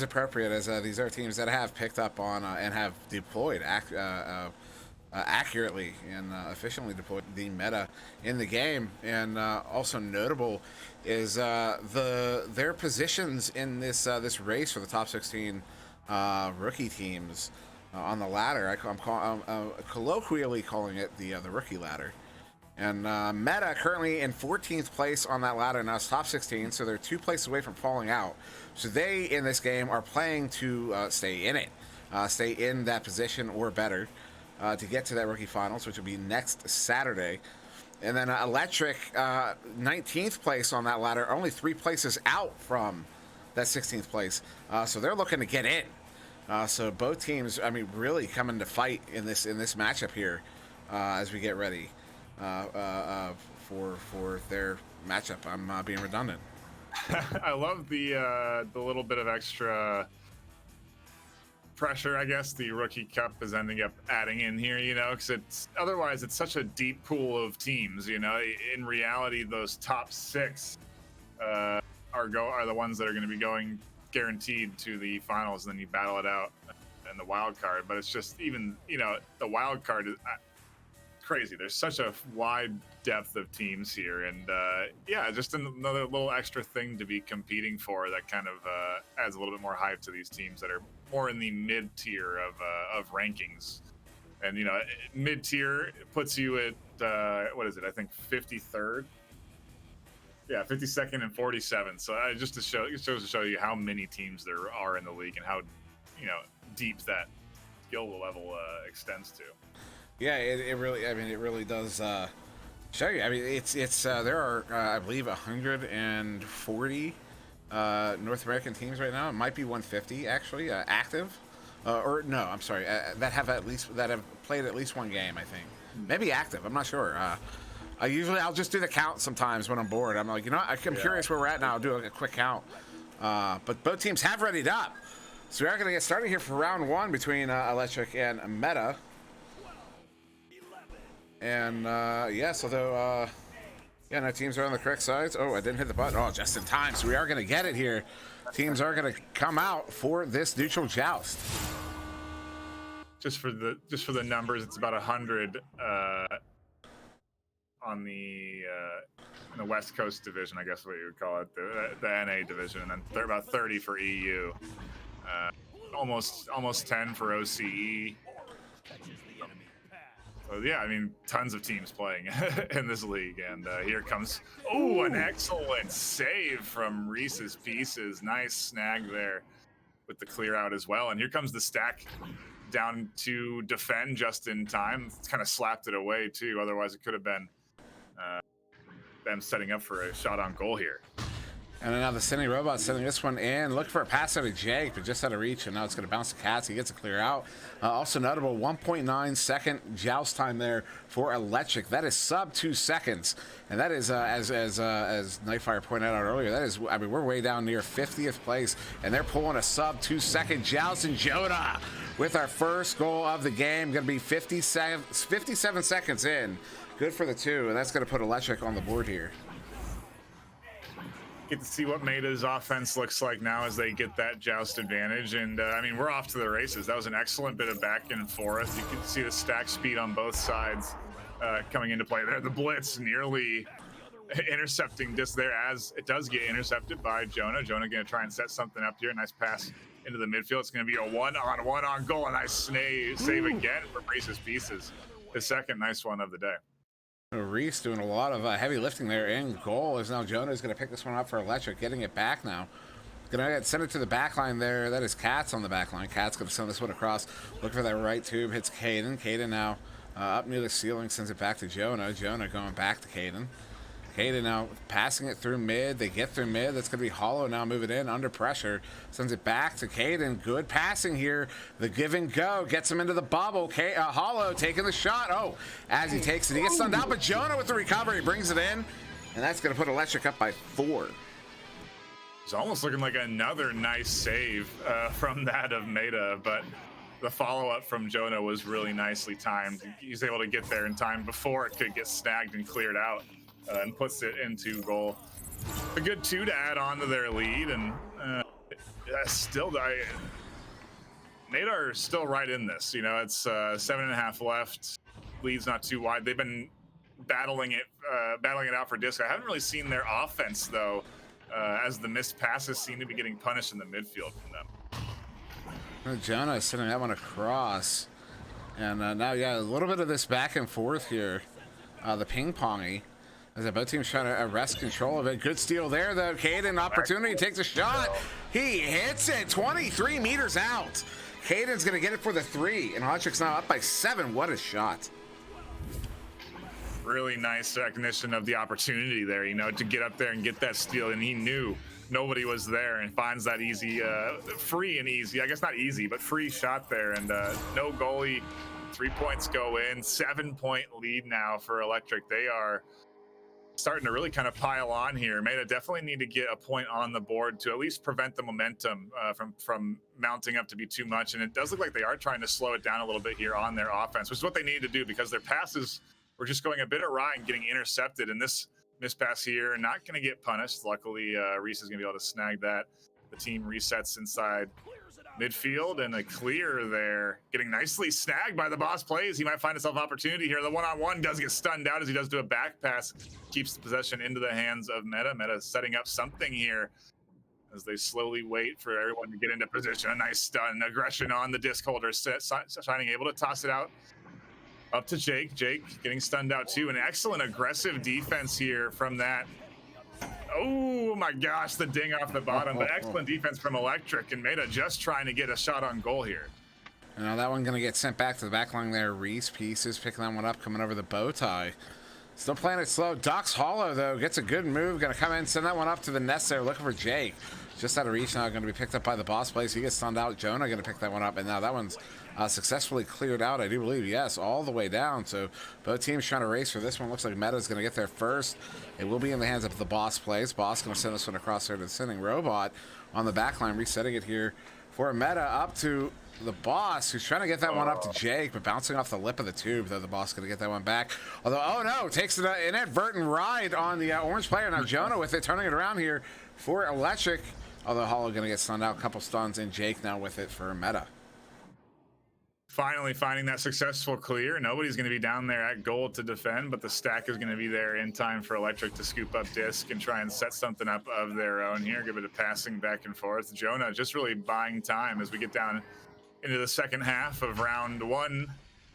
appropriate, as these are teams that have picked up on and have deployed accurately and efficiently deployed the meta in the game. And also notable is their positions in this race for the top 16 rookie teams on the ladder. I'm colloquially calling it the rookie ladder. And Meta currently in 14th place on that ladder. Now it's top 16, so they're 2 places away from falling out. So they, in this game, are playing to stay in it, stay in that position or better to get to that rookie finals, which will be next Saturday. And then Electric, 19th place on that ladder, only 3 places out from that 16th place. So they're looking to get in. So both teams, I mean, really coming to fight in this matchup here as we get ready for their matchup. I'm being redundant. I love the little bit of extra pressure, I guess, the Rookie Cup is ending up adding in here, you know, because otherwise it's such a deep pool of teams, you know. In reality, those top 6 are the ones that are going to be going guaranteed to the finals, and then you battle it out in the wild card. But it's just, even, you know, the wild card is crazy. There's such a wide depth of teams here, and yeah, just another little extra thing to be competing for that kind of adds a little bit more hype to these teams that are more in the mid tier of rankings. And, you know, mid tier puts you at what is it, I think 53rd, yeah, 52nd and 47th. So it goes to show you how many teams there are in the league and how, you know, deep that skill level extends to. Yeah, it really, I mean, it really does show you. I mean, it's there are I believe 140 North American teams right now. It might be 150 actually active, or no, I'm sorry, that have played at least one game. I think maybe active. I'm not sure. I'll just do the count sometimes when I'm bored. I'm like, you know what? I'm curious where we're at now. I'll do a quick count. But both teams have readied up, so we are going to get started here for round 1 between Electric and Meta. And yes, although yeah, no, teams are on the correct sides. Oh, I didn't hit the button. Oh, just in time. So we are going to get it here. Teams are going to come out for this neutral joust. Just for the numbers, it's about 100 on the in the West Coast division, I guess what you would call it, the NA division, and then about 30 for EU. Almost 10 for OCE. So yeah, I mean, tons of teams playing in this league, and here comes an excellent save from Reese's Pieces. Nice snag there with the clear out as well. And here comes the stack down to defend just in time. It's kind of slapped it away too. Otherwise, it could have been them setting up for a shot on goal here. And then now the Cindy Robot sending this one in. Look for a pass out of Jake, but just out of reach, and now it's going to bounce to Cats. He gets a clear out. Also notable, 1.9 second joust time there for Electric. That is sub 2 seconds, and that is as NightFiree pointed out earlier. That is, I mean, we're way down near 50th place, and they're pulling a sub 2 second joust. And Jonah with our first goal of the game, going to be 57 seconds in. Good for the 2, and that's going to put Electric on the board here. Get to see what Meta's offense looks like now as they get that joust advantage. And I mean, we're off to the races. That was an excellent bit of back and forth. You can see the stack speed on both sides coming into play there. The blitz nearly intercepting just there, as it does get intercepted by Jonah. Jonah going to try and set something up here. Nice pass into the midfield. It's going to be a one-on-one on goal. A nice save again for Reese's Pieces. The second nice one of the day. Reese doing a lot of heavy lifting there in goal, as now Jonah is going to pick this one up for Electric, getting it back now. Going to send it to the back line there. That is Cats on the back line. Cats going to send this one across. Look for that right tube. Hits Caden. Caden now up near the ceiling, sends it back to Jonah. Jonah going back to Caden. Caden now passing it through mid. They get through mid. That's going to be Hollow now moving in under pressure. Sends it back to Caden. Good passing here. The give and go gets him into the bubble. Hollow taking the shot. Oh, as he takes it, he gets stunned out, but Jonah with the recovery brings it in. And that's going to put Electric up by 4. It's almost looking like another nice save from that of Meta, but the follow-up from Jonah was really nicely timed. He was able to get there in time before it could get snagged and cleared out, and puts it into goal. A good 2 to add on to their lead, and Meta are still right in this. You know, it's 7.5 left. Lead's not too wide. They've been battling it out for disc. I haven't really seen their offense though, as the missed passes seem to be getting punished in the midfield from them. Jonah is sending that one across, and now a little bit of this back and forth here, the ping-pongy, as both teams trying to arrest control of it. Good steal there though. Caden opportunity, takes a shot. He hits it 23 meters out. Caden's gonna get it for the 3, and Electric's now up by 7. What a shot. Really nice recognition of the opportunity there, you know, to get up there and get that steal, and he knew nobody was there and finds that easy, free and easy, I guess not easy, but free shot there, and no goalie. 3 points go in. 7-point lead now for Electric. They are starting to really kind of pile on here. Meta definitely need to get a point on the board to at least prevent the momentum from mounting up to be too much, and it does look like they are trying to slow it down a little bit here on their offense, which is what they need to do, because their passes were just going a bit awry and getting intercepted, and this mispass here not going to get punished. Luckily, Reese is going to be able to snag that. The team resets inside midfield, and a clear there, getting nicely snagged by the boss plays. He might find himself opportunity here. The one-on-one does get stunned out as he does do a back pass, keeps the possession into the hands of Meta. Meta setting up something here as they slowly wait for everyone to get into position. A nice stun, aggression on the disc holder, Shining able to toss it out up to Jake. Jake getting stunned out too. An excellent aggressive defense here from that. Oh my gosh, the ding off the bottom, but excellent defense from Electric, and Meta just trying to get a shot on goal here. Now that one going to get sent back to the back line there. Reese Pieces picking that one up, coming over the bow tie. Still playing it slow. Ducks Hollow though, gets a good move, going to come in, send that one up to the nest there, looking for Jake. Just out of reach now, going to be picked up by the boss plays. He gets stunned out. Jonah going to pick that one up, and now that one's successfully cleared out, I do believe. Yes, all the way down. So both teams trying to race for this one. Looks like Meta's going to get there first. It will be in the hands of the boss plays. Boss going to send this one across there to the sending robot on the back line, resetting it here for Meta up to the boss, who's trying to get that one up to Jake, but bouncing off the lip of the tube, though the boss going to get that one back. Although, oh no, takes an inadvertent ride on the orange player. Now Jonah with it, turning it around here for Electric. Although Hollow going to get stunned out, a couple stuns, and Jake now with it for Meta. Finally finding that successful clear. Nobody's going to be down there at goal to defend, but the stack is going to be there in time for Electric to scoop up disc and try and set something up of their own here. Give it a passing back and forth. Jonah just really buying time as we get down into the second half of round 1.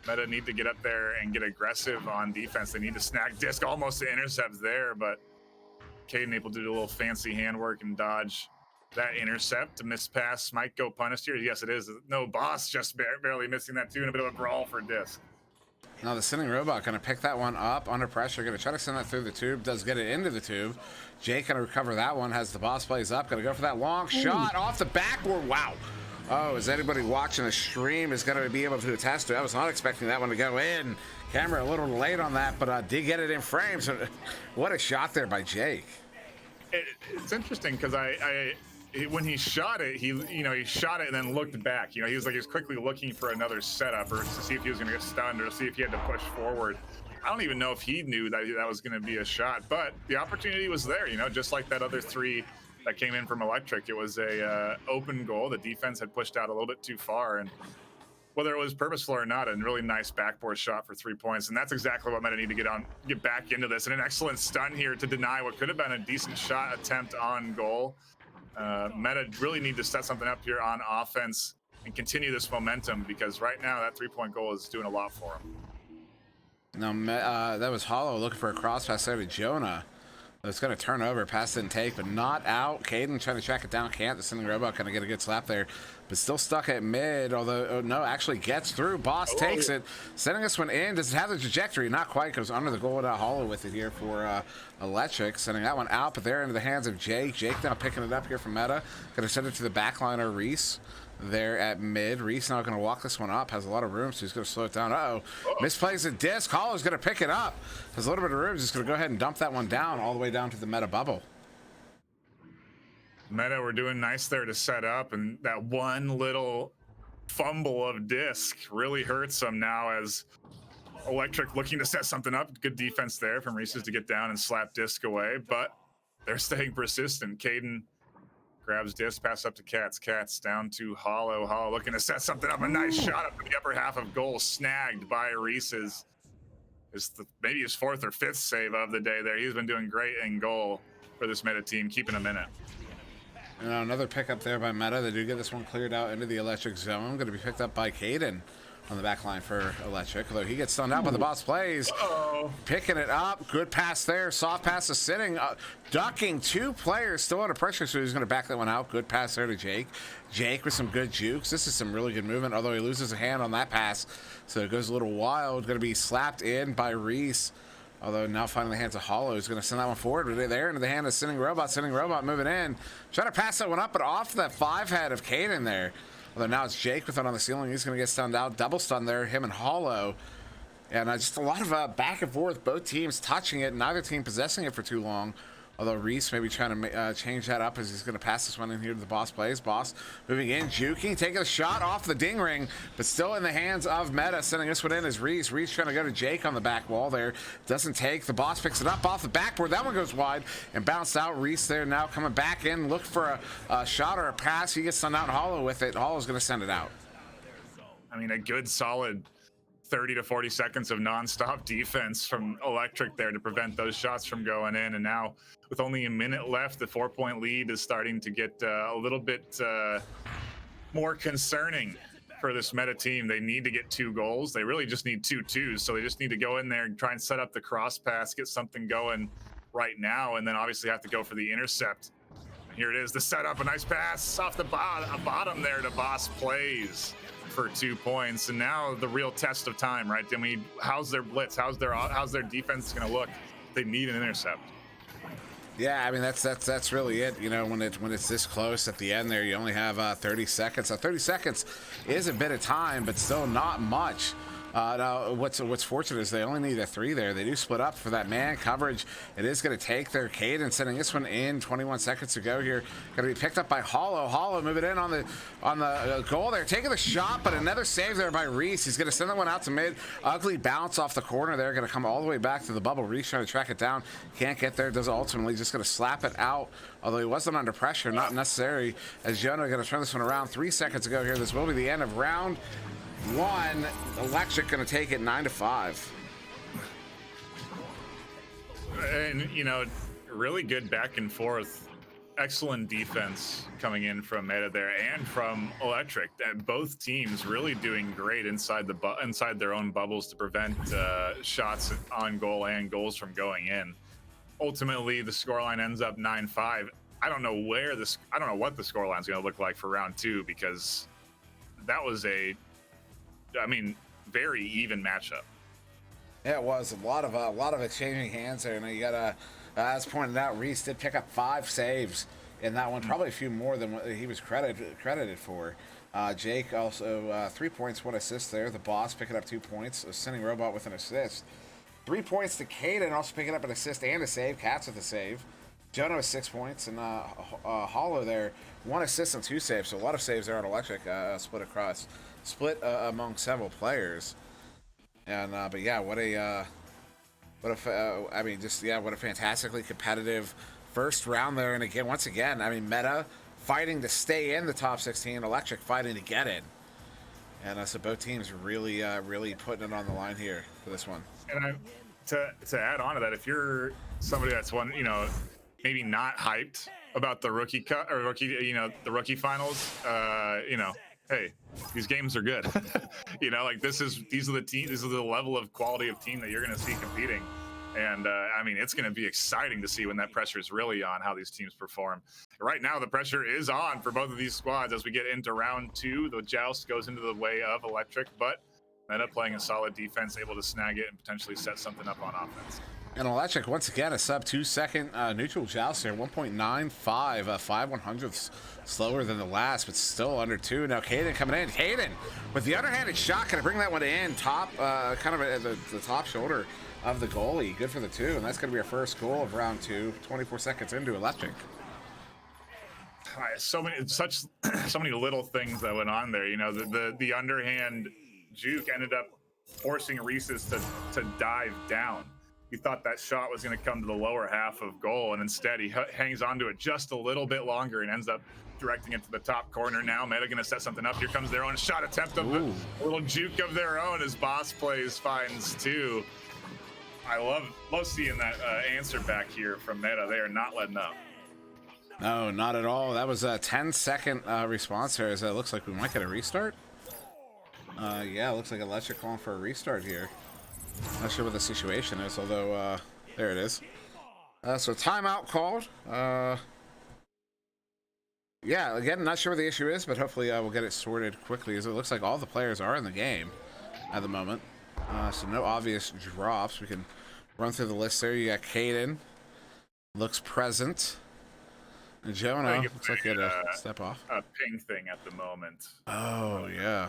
Meta need to get up there and get aggressive on defense. They need to snag disc almost to intercepts there, but Caden able to do a little fancy handwork and dodge that intercept. A missed pass might go punished here. Yes, it is. No, boss just barely missing that too, and a bit of a brawl for disc. Now the sending robot going to pick that one up under pressure. Going to try to send that through the tube. Does get it into the tube. Jake going to recover that one. Has the boss plays up. Going to go for that long shot off the backboard. Wow. Oh, is anybody watching the stream is going to be able to attest to it? I was not expecting that one to go in. Camera a little late on that, but did get it in frame. So what a shot there by Jake. It's interesting because when he shot it, he shot it and then looked back. He was quickly looking for another setup, or to see if he was going to get stunned, or to see if he had to push forward. I don't even know if he knew that was going to be a shot, but the opportunity was there. Just like that other 3 that came in from Electric. It was a open goal. The defense had pushed out a little bit too far, and whether it was purposeful or not, a really nice backboard shot for 3 points, and that's exactly what Meta need to get back into this. And an excellent stun here to deny what could have been a decent shot attempt on goal. Meta really need to set something up here on offense and continue this momentum, because right now that 3-point goal is doing a lot for them. Now that was Hollow looking for a cross pass there to Jonah. It's going to turn over. Pass didn't take, but not out. Caden trying to track it down. Can't. The Sending Robot going to get a good slap there, but still stuck at mid. Although, oh, no, actually gets through. Boss takes it. Sending this one in. Does it have the trajectory? Not quite. Goes under the goal without Hollow with it here for Electric. Sending that one out, but they're into the hands of Jake. Jake now picking it up here from Meta. Going to send it to the backliner, Reese. There at mid. Reese now going to walk this one up. Has a lot of room, so he's going to slow it down. Uh-oh. Misplays the disc. Hollow's going to pick it up. Has a little bit of room. Just going to go ahead and dump that one down all the way down to the Meta bubble. Meta, we're doing nice there to set up, and that one little fumble of disc really hurts them now as Electric looking to set something up. Good defense there from Reese's to get down and slap disc away, but they're staying persistent. Caden grabs disc, pass up to Cats. Cats down to Hollow. Hollow looking to set something up. A nice shot up in the upper half of goal, snagged by Reese's. Is maybe his 4th or 5th save of the day there. He's been doing great in goal for this Meta team, keeping him in it. And another pickup there by Meta. They do get this one cleared out into the Electric zone. Going to be picked up by Caden on the back line for Electric, although he gets stunned out, but the boss plays. Picking it up. Good pass there. Soft pass is sitting. Ducking 2 players still under pressure, so he's going to back that one out. Good pass there to Jake. Jake with some good jukes. This is some really good movement, although he loses a hand on that pass, so it goes a little wild. Going to be slapped in by Reese. Although now finding the hands of Hollow, is going to send that one forward. There into the hand of Sending Robot. Sending Robot moving in. Trying to pass that one up, but off that 5 head of Caden there. Although now it's Jake with it on the ceiling. He's going to get stunned out. Double stun there, him and Hollow. And just a lot of back and forth. Both teams touching it. Neither team possessing it for too long. Although Reese maybe trying to change that up as he's going to pass this one in here to the boss plays. Boss moving in, juking, taking a shot off the ding ring, but still in the hands of Meta. Sending this one in is Reese. Reese trying to go to Jake on the back wall there. Doesn't take. The boss picks it up off the backboard. That one goes wide and bounced out. Reese there now coming back in. Look for a shot or a pass. He gets stunned out and Hollow with it. Hollow's going to send it out. I mean, a good solid 30 to 40 seconds of nonstop defense from Electric there to prevent those shots from going in. And now with only a minute left, the 4-point lead is starting to get a little bit more concerning for this Meta team. They need to get 2 goals. They really just need 2 twos. So they just need to go in there and try and set up the cross pass, get something going right now, and then obviously have to go for the intercept. And here it is, the setup, a nice pass off the bottom there to Boss Plays for 2 points. And now the real test of time, right? I mean, how's their blitz? How's their defense going to look? They need an intercept. Yeah, I mean that's really it. You know, when it's this close at the end there, you only have 30 seconds. 30 seconds is a bit of time, but still not much. Now, what's fortunate is they only need a 3 there. They do split up for that man coverage. It is going to take their Caden, sending this one in. 21 seconds to go here. Going to be picked up by Hollow. Hollow moving in on the goal there, taking the shot, but another save there by Reese. He's going to send that one out to mid. Ugly bounce off the corner there. Going to come all the way back to the bubble. Reese trying to track it down. Can't get there. Does ultimately just going to slap it out. Although he wasn't under pressure, not necessary. As Jonah going to turn this one around. 3 seconds to go here. This will be the end of round 1. Electric going to take it 9-5. And, you know, really good back and forth. Excellent defense coming in from Meta there and from Electric. And both teams really doing great inside their own bubbles to prevent shots on goal and goals from going in. Ultimately, the scoreline ends up 9-5. I don't know what the scoreline's going to look like for round 2, because that was very even matchup. Yeah, it was a lot of exchanging hands there. And you got as pointed out, Reese did pick up 5 saves in that one, probably a few more than what he was credited for. Jake also 3 points, 1 assist there. The boss picking up 2 points, Sending Robot with an assist. 3 points to Caden, also picking up an assist and a save. Cats with a save. Jonah with 6 points, and Hollow there 1 assist and 2 saves. So a lot of saves there on Electric, split among several players. And but yeah, what a fantastically competitive first round there. And again, once again, I mean, Meta fighting to stay in the top 16, Electric fighting to get in. And so both teams really putting it on the line here for this one. And to add on to that, if you're somebody that's maybe not hyped about the rookie the rookie finals, hey, these games are good. These are the level of quality of team that you're going to see competing. And I mean, it's going to be exciting to see when that pressure is really on, how these teams perform. Right now, the pressure is on for both of these squads as we get into round 2. The joust goes into the way of Electric, but Meta playing a solid defense, able to snag it and potentially set something up on offense. And Electric, once again, a sub 2-second neutral joust here, 1.95, 5/100ths slower than the last, but still under 2. Now Caden coming in. Caden with the underhanded shot, gonna bring that one in, top, kind of at the top shoulder of the goalie. Good for the 2, and that's gonna be our first goal of round 2, 24 seconds into Electric. So many little things that went on there. You know, the underhand juke ended up forcing Reese's to dive down. He thought that shot was going to come to the lower half of goal, and instead he hangs onto it just a little bit longer and ends up directing it to the top corner. Now Meta going to set something up. Here comes their own shot attempt of a little juke of their own as Boss Plays finds 2. I love seeing that answer back here from Meta. They are not letting up. No, not at all. That was a 10-second response here, as it looks like we might get a restart. Yeah, it looks like Electric calling for a restart here. Not sure what the situation is, although there it is. So timeout called. Yeah, again, not sure what the issue is, but hopefully we'll get it sorted quickly, as it looks like all the players are in the game at the moment. So no obvious drops. We can run through the list there. You got Caden, looks present. And Jonah looks like he had a step off. A ping thing at the moment. Oh yeah.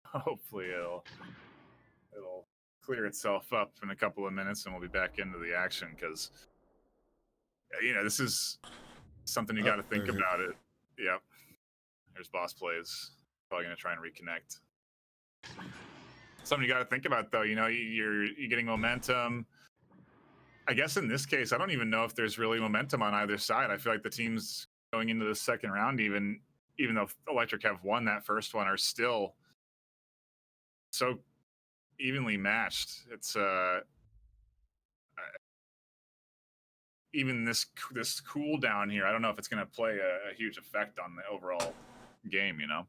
Hopefully it'll clear itself up in a couple of minutes and we'll be back into the action, because you know, this is something you got to think about it. Yep. There's Boss Plays. Probably gonna try and reconnect. Something you got to think about, though. You know, you're getting momentum. I guess in this case, I don't even know if there's really momentum on either side. I feel like the teams going into the second round, even though Electric have won that first one, are still so evenly matched. It's even this cool down here, I don't know if it's going to play a huge effect on the overall game, you know?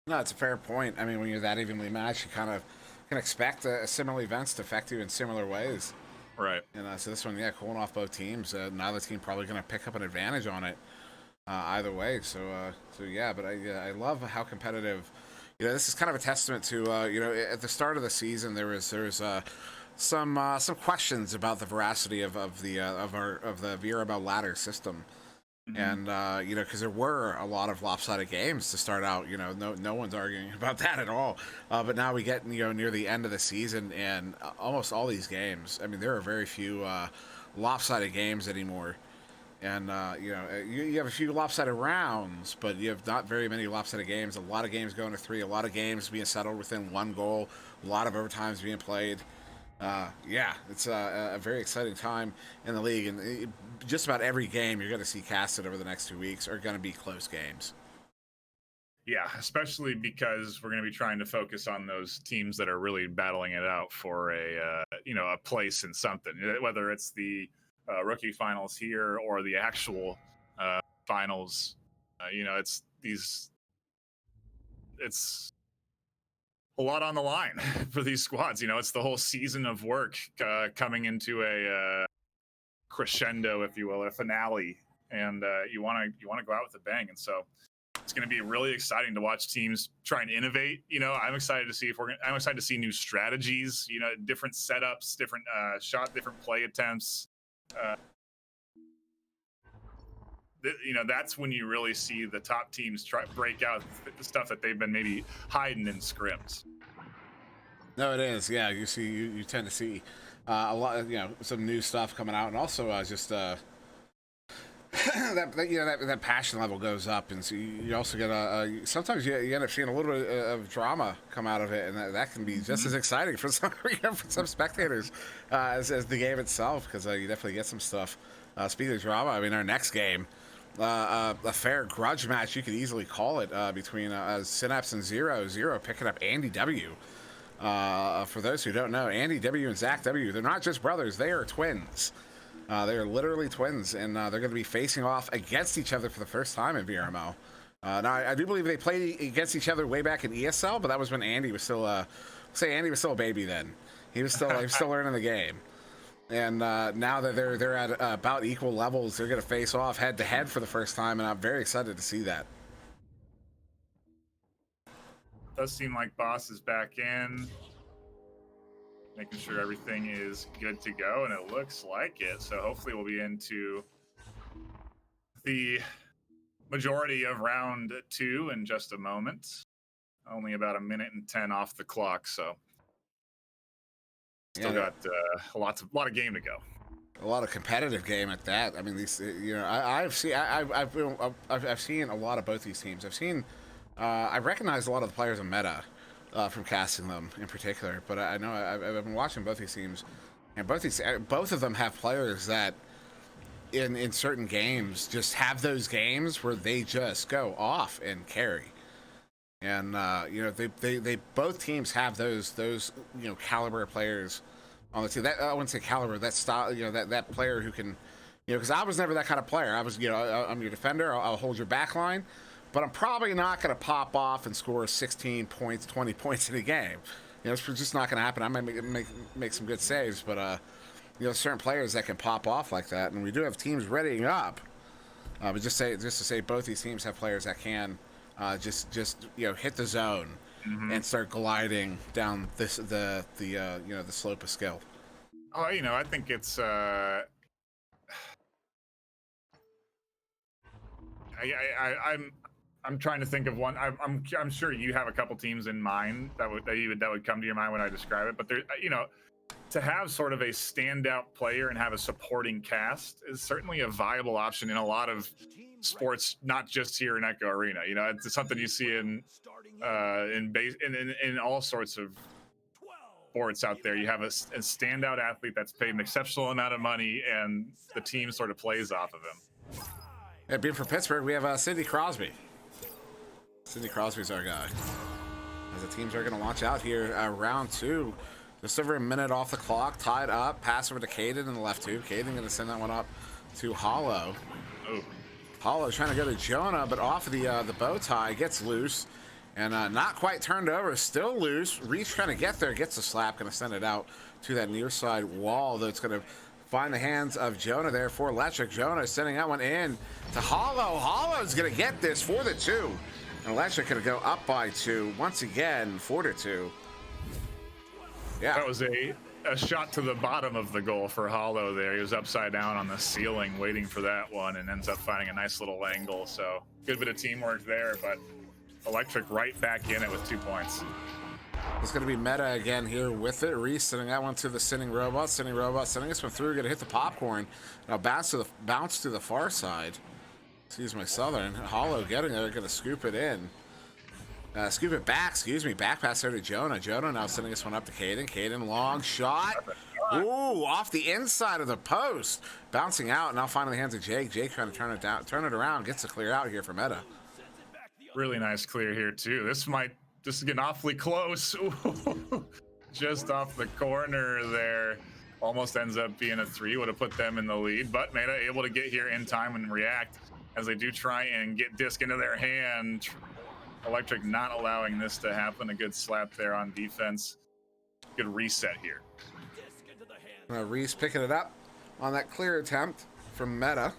No, it's a fair point. I mean, when you're that evenly matched, you kind of can expect similar events to affect you in similar ways. Right. And so this one, yeah, cooling off both teams. Neither team probably going to pick up an advantage on it either way. So yeah, but I love how competitive. You know, this is kind of a testament to you know, at the start of the season there was some questions about the veracity of the VRML ladder system. Mm-hmm. And you know, because there were a lot of lopsided games to start out. You know, no one's arguing about that at all. But now we get, you know, near the end of the season, and almost all these games, I mean, there are very few lopsided games anymore. And you know, you have a few lopsided rounds, but you have not very many lopsided games. A lot of games going to 3. A lot of games being settled within 1 goal. A lot of overtimes being played. Yeah, it's a very exciting time in the league, and just about every game you're going to see casted over the next 2 weeks are going to be close games. Yeah, especially because we're going to be trying to focus on those teams that are really battling it out for a you know, a place in something, whether it's the rookie finals here or the actual finals. You know, it's a lot on the line for these squads. You know, it's the whole season of work coming into a crescendo, if you will, a finale, and you want to go out with a bang. And so it's going to be really exciting to watch teams try and innovate. You know, I'm excited to see I'm excited to see new strategies. You know, different setups, different different play attempts. You know, that's when you really see the top teams break out the stuff that they've been maybe hiding in scrims. No, it is. Yeah, you tend to see a lot of, you know, some new stuff coming out, and also just that you know, that passion level goes up, and so you also get sometimes you end up seeing a little bit of drama come out of it, and that can be just as exciting for some, you know, for some spectators as the game itself, because you definitely get some stuff. Speaking of drama, I mean, our next game. A fair grudge match, you could easily call it, between Synapse and Zero picking up Andy W. For those who don't know, Andy W. and Zach W., they're not just brothers, they are twins. They are literally twins, and they're going to be facing off against each other for the first time in VRML. Now, I do believe they played against each other way back in ESL, but that was when Andy was still, Andy was still a baby then. He was still learning the game. And now that they're at about equal levels, they're going to face off head to head for the first time, and I'm very excited to see that. Does seem like Boss is back in, making sure everything is good to go, and it looks like it. So hopefully we'll be into the majority of round 2 in just a moment. Only about 1:10 off the clock, so still got a lot of game to go. A lot of competitive game at that. I mean, these, you know, I've seen a lot of both these teams. I recognize a lot of the players in meta from casting them in particular, but I know I've been watching both these teams, and both of them have players that in certain games just have those games where they just go off and carry. And you know, they both teams have those you know, caliber players on the team. That, I wouldn't say caliber, that style, you know, that player who can, you know, because I was never that kind of player. I was, you know, I'm your defender. I'll hold your back line, but I'm probably not going to pop off and score 16 points, 20 points in a game. You know, it's just not going to happen. I might make some good saves, but you know, certain players that can pop off like that, and we do have teams readying up. But just to say, both these teams have players that can. Just you know, hit the zone and start gliding down the you know, the slope of skill. Oh, you know, I think it's I'm trying to think of one. I'm sure you have a couple teams in mind that would come to your mind when I describe it. But there, you know, to have sort of a standout player and have a supporting cast is certainly a viable option in a lot of sports, not just here in Echo Arena. You know, it's something you see in all sorts of sports out there. You have a standout athlete that's paid an exceptional amount of money, and the team sort of plays off of him. Yeah, being from Pittsburgh, we have Sidney Crosby. Sidney Crosby's our guy. As the teams are going to launch out here, round 2. Just over a minute off the clock, tied up. Pass over to Caden in the left tube. Caden going to send that one up to Hollow. Oh. Hollow trying to go to Jonah, but off of the bow tie, gets loose. And not quite turned over, still loose. Reese trying to get there, gets the slap, going to send it out to that near side wall, though it's going to find the hands of Jonah there for Electric. Jonah sending that one in to Hollow. Hollow's going to get this for the 2. And Electric going to go up by 2 once again, 4-2. Yeah. That was a shot to the bottom of the goal for Hollow there. He was upside down on the ceiling waiting for that one and ends up finding a nice little angle. So good bit of teamwork there, but Electric right back in it with 2 points. It's going to be meta again here with it. Reese sending that one to the Sinning Robot. Sinning Robot sending this one through. Going to hit the popcorn. Now bounce to the far side. Excuse my Southern. Hollow getting there. Going to scoop it in. Scoop it back, excuse me. Back pass there to Jonah. Jonah now sending this one up to Caden. Caden, long shot. Ooh, off the inside of the post. Bouncing out, now finding the hands of Jake. Jake trying to turn it around. Gets a clear out here for meta. Really nice clear here, too. This is getting awfully close. Ooh, just off the corner there. Almost ends up being a 3. Would have put them in the lead, but Meta able to get here in time and react as they do try and get disc into their hand. Electric not allowing this to happen. A good slap there on defense. Good reset here. Reese picking it up on that clear attempt from Meta.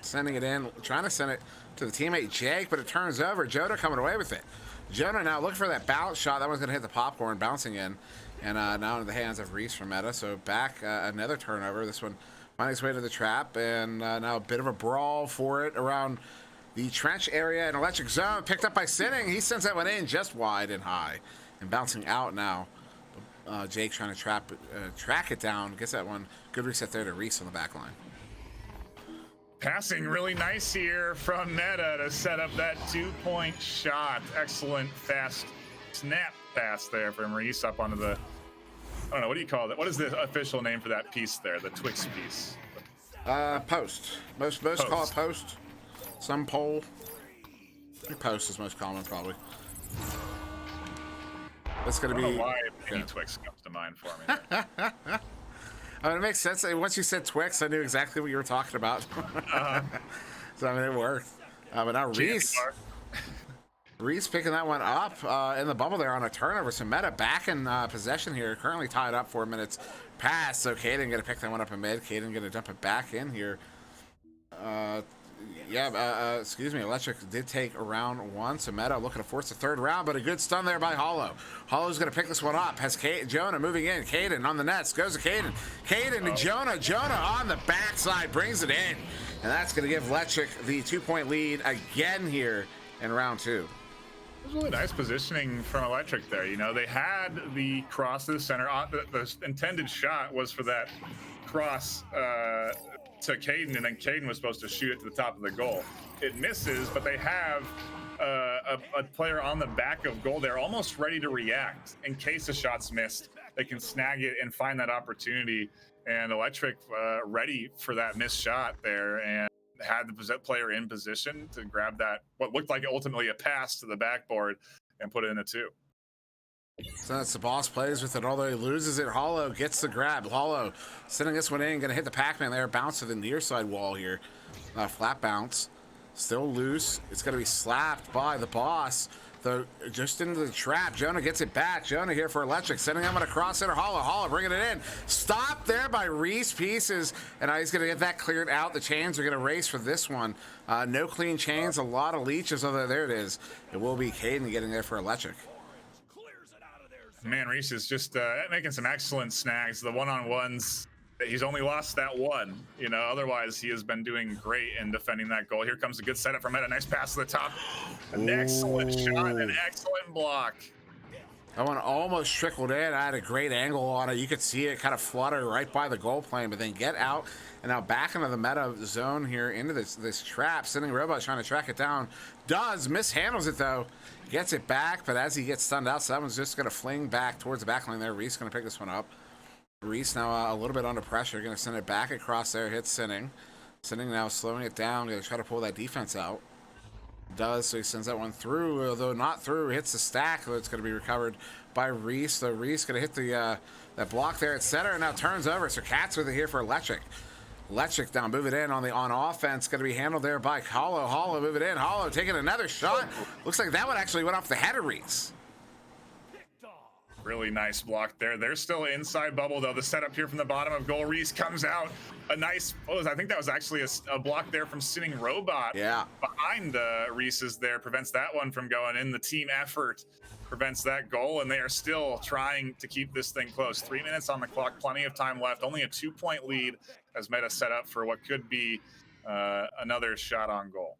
Sending it in, trying to send it to the teammate Jake, but it turns over. Jonah coming away with it. Jonah now looking for that bounce shot. That one's going to hit the popcorn, bouncing in. And now into the hands of Reese from Meta. So back another turnover. This one finding its way to the trap. And now a bit of a brawl for it around the trench area and Electric Zone, picked up by Sinning. He sends that one in just wide and high. And bouncing out now. Jake trying to track it down. Gets that one. Good reset there to Reese on the back line. Passing really nice here from Meta to set up that 2-point shot. Excellent fast snap pass there from Reese up onto the, I don't know, what do you call that? What is the official name for that piece there, the Twix piece? Post. Most call it post. Some pole. Post is most common, probably. That's going to be. I don't know why any Twix comes to mind for me. I mean, it makes sense. Once you said Twix, I knew exactly what you were talking about. So, I mean, it worked. But now Reese picking that one up in the bubble there on a turnover. So Meta back in possession here. Currently tied up 4 minutes pass. So Caden gonna pick that one up in mid. Caden gonna dump it back in here. Excuse me, Electric did take round 1, so Meta looking to force the 3rd round, but a good stun there by Hollow. Hollow's going to pick this one up, has Jonah moving in, Caden on the nets, goes to Caden. Caden to Jonah, Jonah on the backside, brings it in, and that's going to give Electric the 2-point lead again here in round 2. It was really nice positioning from Electric there. You know, they had the cross to the center. The intended shot was for that cross to Caden, and then Caden was supposed to shoot it to the top of the goal. It misses, but they have a player on the back of goal. They're almost ready to react in case the shot's missed. They can snag it and find that opportunity. And Electric ready for that missed shot there, and had the player in position to grab that, what looked like ultimately a pass to the backboard, and put it in a 2. So that's the boss plays with it, although he loses it. Hollow gets the grab. Hollow sending this one in, gonna hit the Pac-Man there, bounce to the near side wall here. Flat bounce, still loose. It's gonna be slapped by the boss. Just into the trap. Jonah gets it back. Jonah here for Electric, sending him across center. Hollow bringing it in. Stopped there by Reese Pieces, and he's gonna get that cleared out. The chains are gonna race for this one. No clean chains, a lot of leeches, although there it is. It will be Caden getting there for Electric. Man, Reese is just making some excellent snags. The one-on-ones, he's only lost that one. You know, otherwise he has been doing great in defending that goal. Here comes a good setup from Meta. Nice pass to the top. An excellent shot, an excellent block. That one almost trickled in. I had a great angle on it. You could see it kind of flutter right by the goal plane, but then get out and now back into the meta zone here into this trap. Sending Robot trying to track it down. Does, mishandles it though. Gets it back, but as he gets stunned out, so that one's just going to fling back towards the back line there. Reese going to pick this one up. Reese now a little bit under pressure. Going to send it back across there. Hits Sinning. Sinning now slowing it down. Going to try to pull that defense out. Does, so he sends that one through, although not through. Hits the stack, though it's going to be recovered by Reese. So Reese going to hit the that block there at center, and now turns over. So Cat's with it here for Electric. Electric down, move it in on offense. Going to be handled there by Hollow. Hollow, move it in. Hollow taking another shot. Looks like that one actually went off the head of Reese. Really nice block there. They're still inside bubble, though. The setup here from the bottom of goal. Reese comes out. A nice, I think that was actually a block there from Sinning Robot. Yeah. Behind Reese's there. Prevents that one from going in. The team effort prevents that goal, and they are still trying to keep this thing close. 3 minutes on the clock. Plenty of time left. Only a 2-point lead as Meta set up for what could be another shot on goal.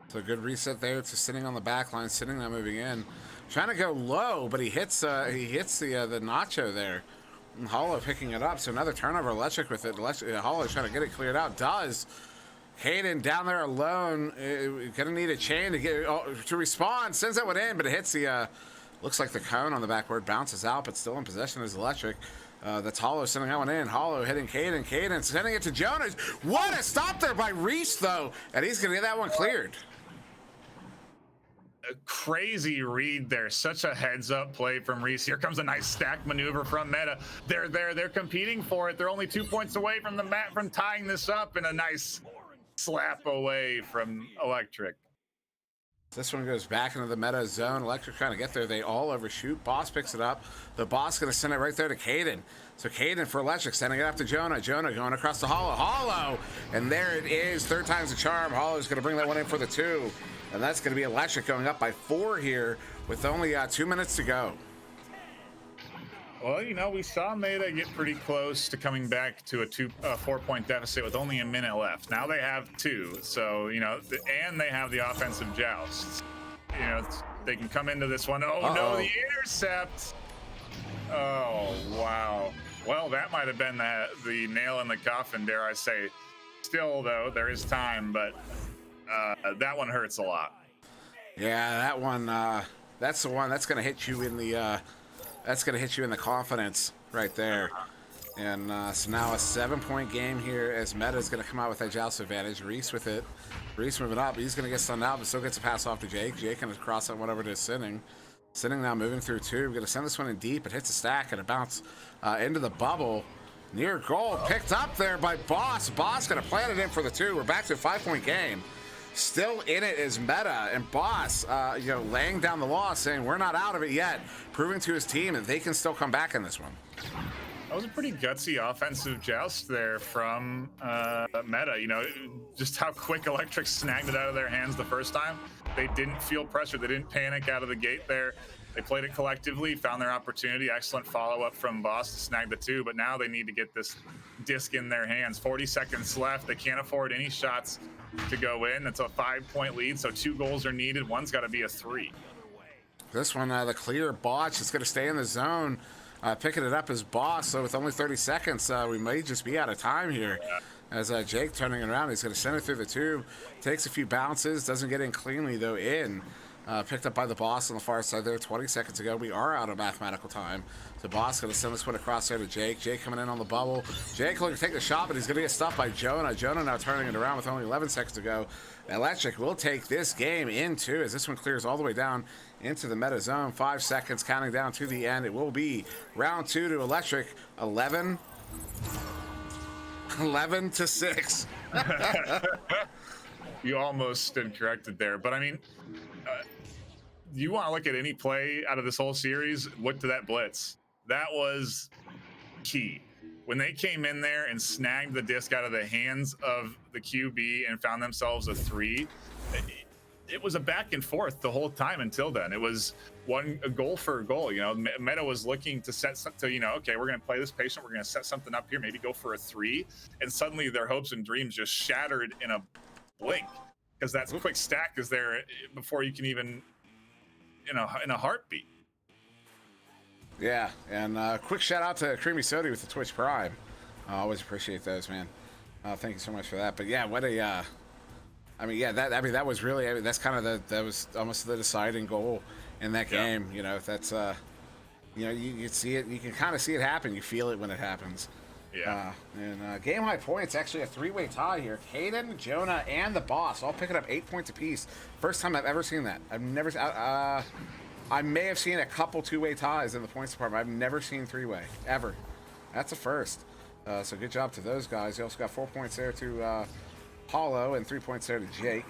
So good reset there to Sinning on the back line. Sinning now moving in. Trying to go low, but he hits the Nacho there. And Hollow picking it up, so another turnover. Electric with it. Hollow trying to get it cleared out. Does. Hayden down there alone. Gonna need a chain to respond. Sends that one in, but it hits the. Looks like the cone on the backboard bounces out, but still in possession is Electric. That's Hollow sending that one in. Hollow hitting Caden. Caden sending it to Jonas. What a stop there by Reese, though, and he's gonna get that one cleared. A crazy read there. Such a heads-up play from Reese. Here comes a nice stack maneuver from Meta. They're competing for it. They're only 2 points away from the mat from tying this up, and a nice slap away from Electric. This one goes back into the meta zone. Electric trying to get there. They all overshoot. Boss picks it up. The boss going to send it right there to Caden. So Caden for Electric, sending it up to Jonah. Jonah going across to Hollow. Hollow! And there it is. 3rd time's the charm. Hollow's going to bring that one in for the 2. And that's going to be Electric going up by 4 here with only 2 minutes to go. Well, you know, we saw Meta get pretty close to coming back to a 4-point deficit with only a minute left. Now they have 2, so, you know, and they have the offensive jousts. You know, they can come into this one. Oh, no, the intercept. Oh, wow. Well, that might have been the nail in the coffin, dare I say. Still, though, there is time, but that one hurts a lot. Yeah, that one, that's the one that's going to hit you in the... That's going to hit you in the confidence right there. And so now a 7-point game here as Meta is going to come out with that joust advantage. Reese with it. Reese moving up. He's going to get stunned out, but still gets a pass off to Jake. Jake going to cross that one over to Sinning. Sinning now moving through 2. We're going to send this one in deep. It hits a stack and it bounces into the bubble. Near goal. Picked up there by Boss. Boss going to plant it in for the 2. We're back to a 5-point game. Still in it is Meta and Boss, laying down the law, saying we're not out of it yet, proving to his team that they can still come back in this one. That was a pretty gutsy offensive joust there from Meta. You know, just how quick Electric snagged it out of their hands the first time. They didn't feel pressure. They didn't panic out of the gate there. They played it collectively, found their opportunity. Excellent follow-up from Boss to snag the 2, but now they need to get this disc in their hands. 40 seconds left. They can't afford any shots to go in. It's a 5-point lead, so 2 goals are needed. One's got to be a 3. This one, the clear botch is going to stay in the zone. Picking it up as Boss, so with only 30 seconds, we may just be out of time here. Yeah. As Jake turning it around, he's going to send it through the tube. Takes a few bounces, doesn't get in cleanly, though, in. Picked up by the Boss on the far side there 20 seconds ago. We are out of mathematical time. The Boss going to send this one across there to Jake. Jake coming in on the bubble. Jake looking to take the shot, but he's going to get stopped by Jonah. Jonah now turning it around with only 11 seconds to go. Electric will take this game in 2 as this one clears all the way down into the meta zone. 5 seconds counting down to the end. It will be round 2 to Electric. 11 to 6. You almost stood corrected there, but I mean, you want to look at any play out of this whole series, look to that blitz. That was key. When they came in there and snagged the disc out of the hands of the QB and found themselves a 3, it was a back and forth the whole time until then. It was a goal for a goal. You know, Meta was looking to set something, you know, okay, we're going to play this patient. We're going to set something up here, maybe go for a 3. And suddenly their hopes and dreams just shattered in a blink because that quick stack is there before you can even, in a heartbeat. Yeah, and quick shout out to Creamy Soda with the Twitch Prime. I always appreciate those, man. Thank you so much for that. But yeah, what a that was really, that's kind of that was almost the deciding goal in that game. You know, that's you see it, you can kind of see it happen. You feel it when it happens. Yeah. And game high points, actually a 3-way tie here. Caden, Jonah, and the Boss all picking up 8 points apiece. First time I've ever seen that. I've never. I may have seen a couple 2-way ties in the points department. I've never seen 3-way ever. That's a first. So good job to those guys. You also got 4 points there to Paulo and 3 points there to Jake.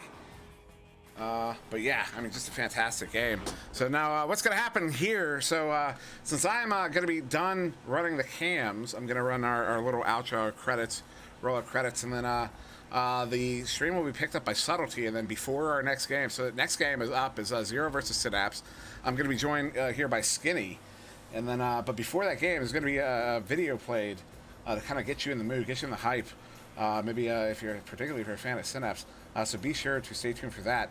But yeah, I mean, just a fantastic game. So now what's going to happen here? So since I'm going to be done running the cams, I'm going to run our little outro credits, roll up credits, and then the stream will be picked up by Subtlety, and then before our next game. So the next game is up is Zero versus Synapse. I'm going to be joined here by Skinny. And then, but before that game, there's going to be a video played to kind of get you in the mood, get you in the hype. Maybe particularly if you're a fan of Synapse. So be sure to stay tuned for that.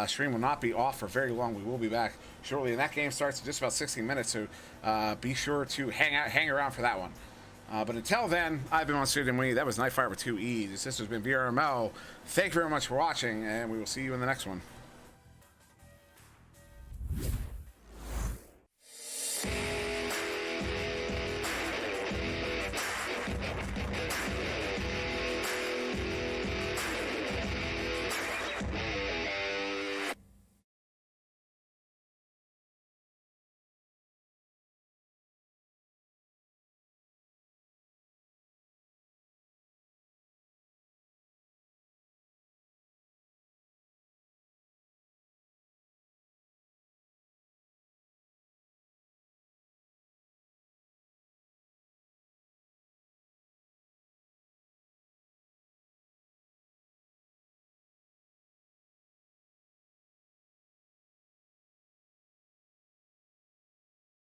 Stream will not be off for very long. We will be back shortly. And that game starts in just about 16 minutes. So be sure to hang around for that one. But until then, I've been on SirDimwi. That was NightFiree with 2 E's. This has been VRML. Thank you very much for watching, and we will see you in the next one.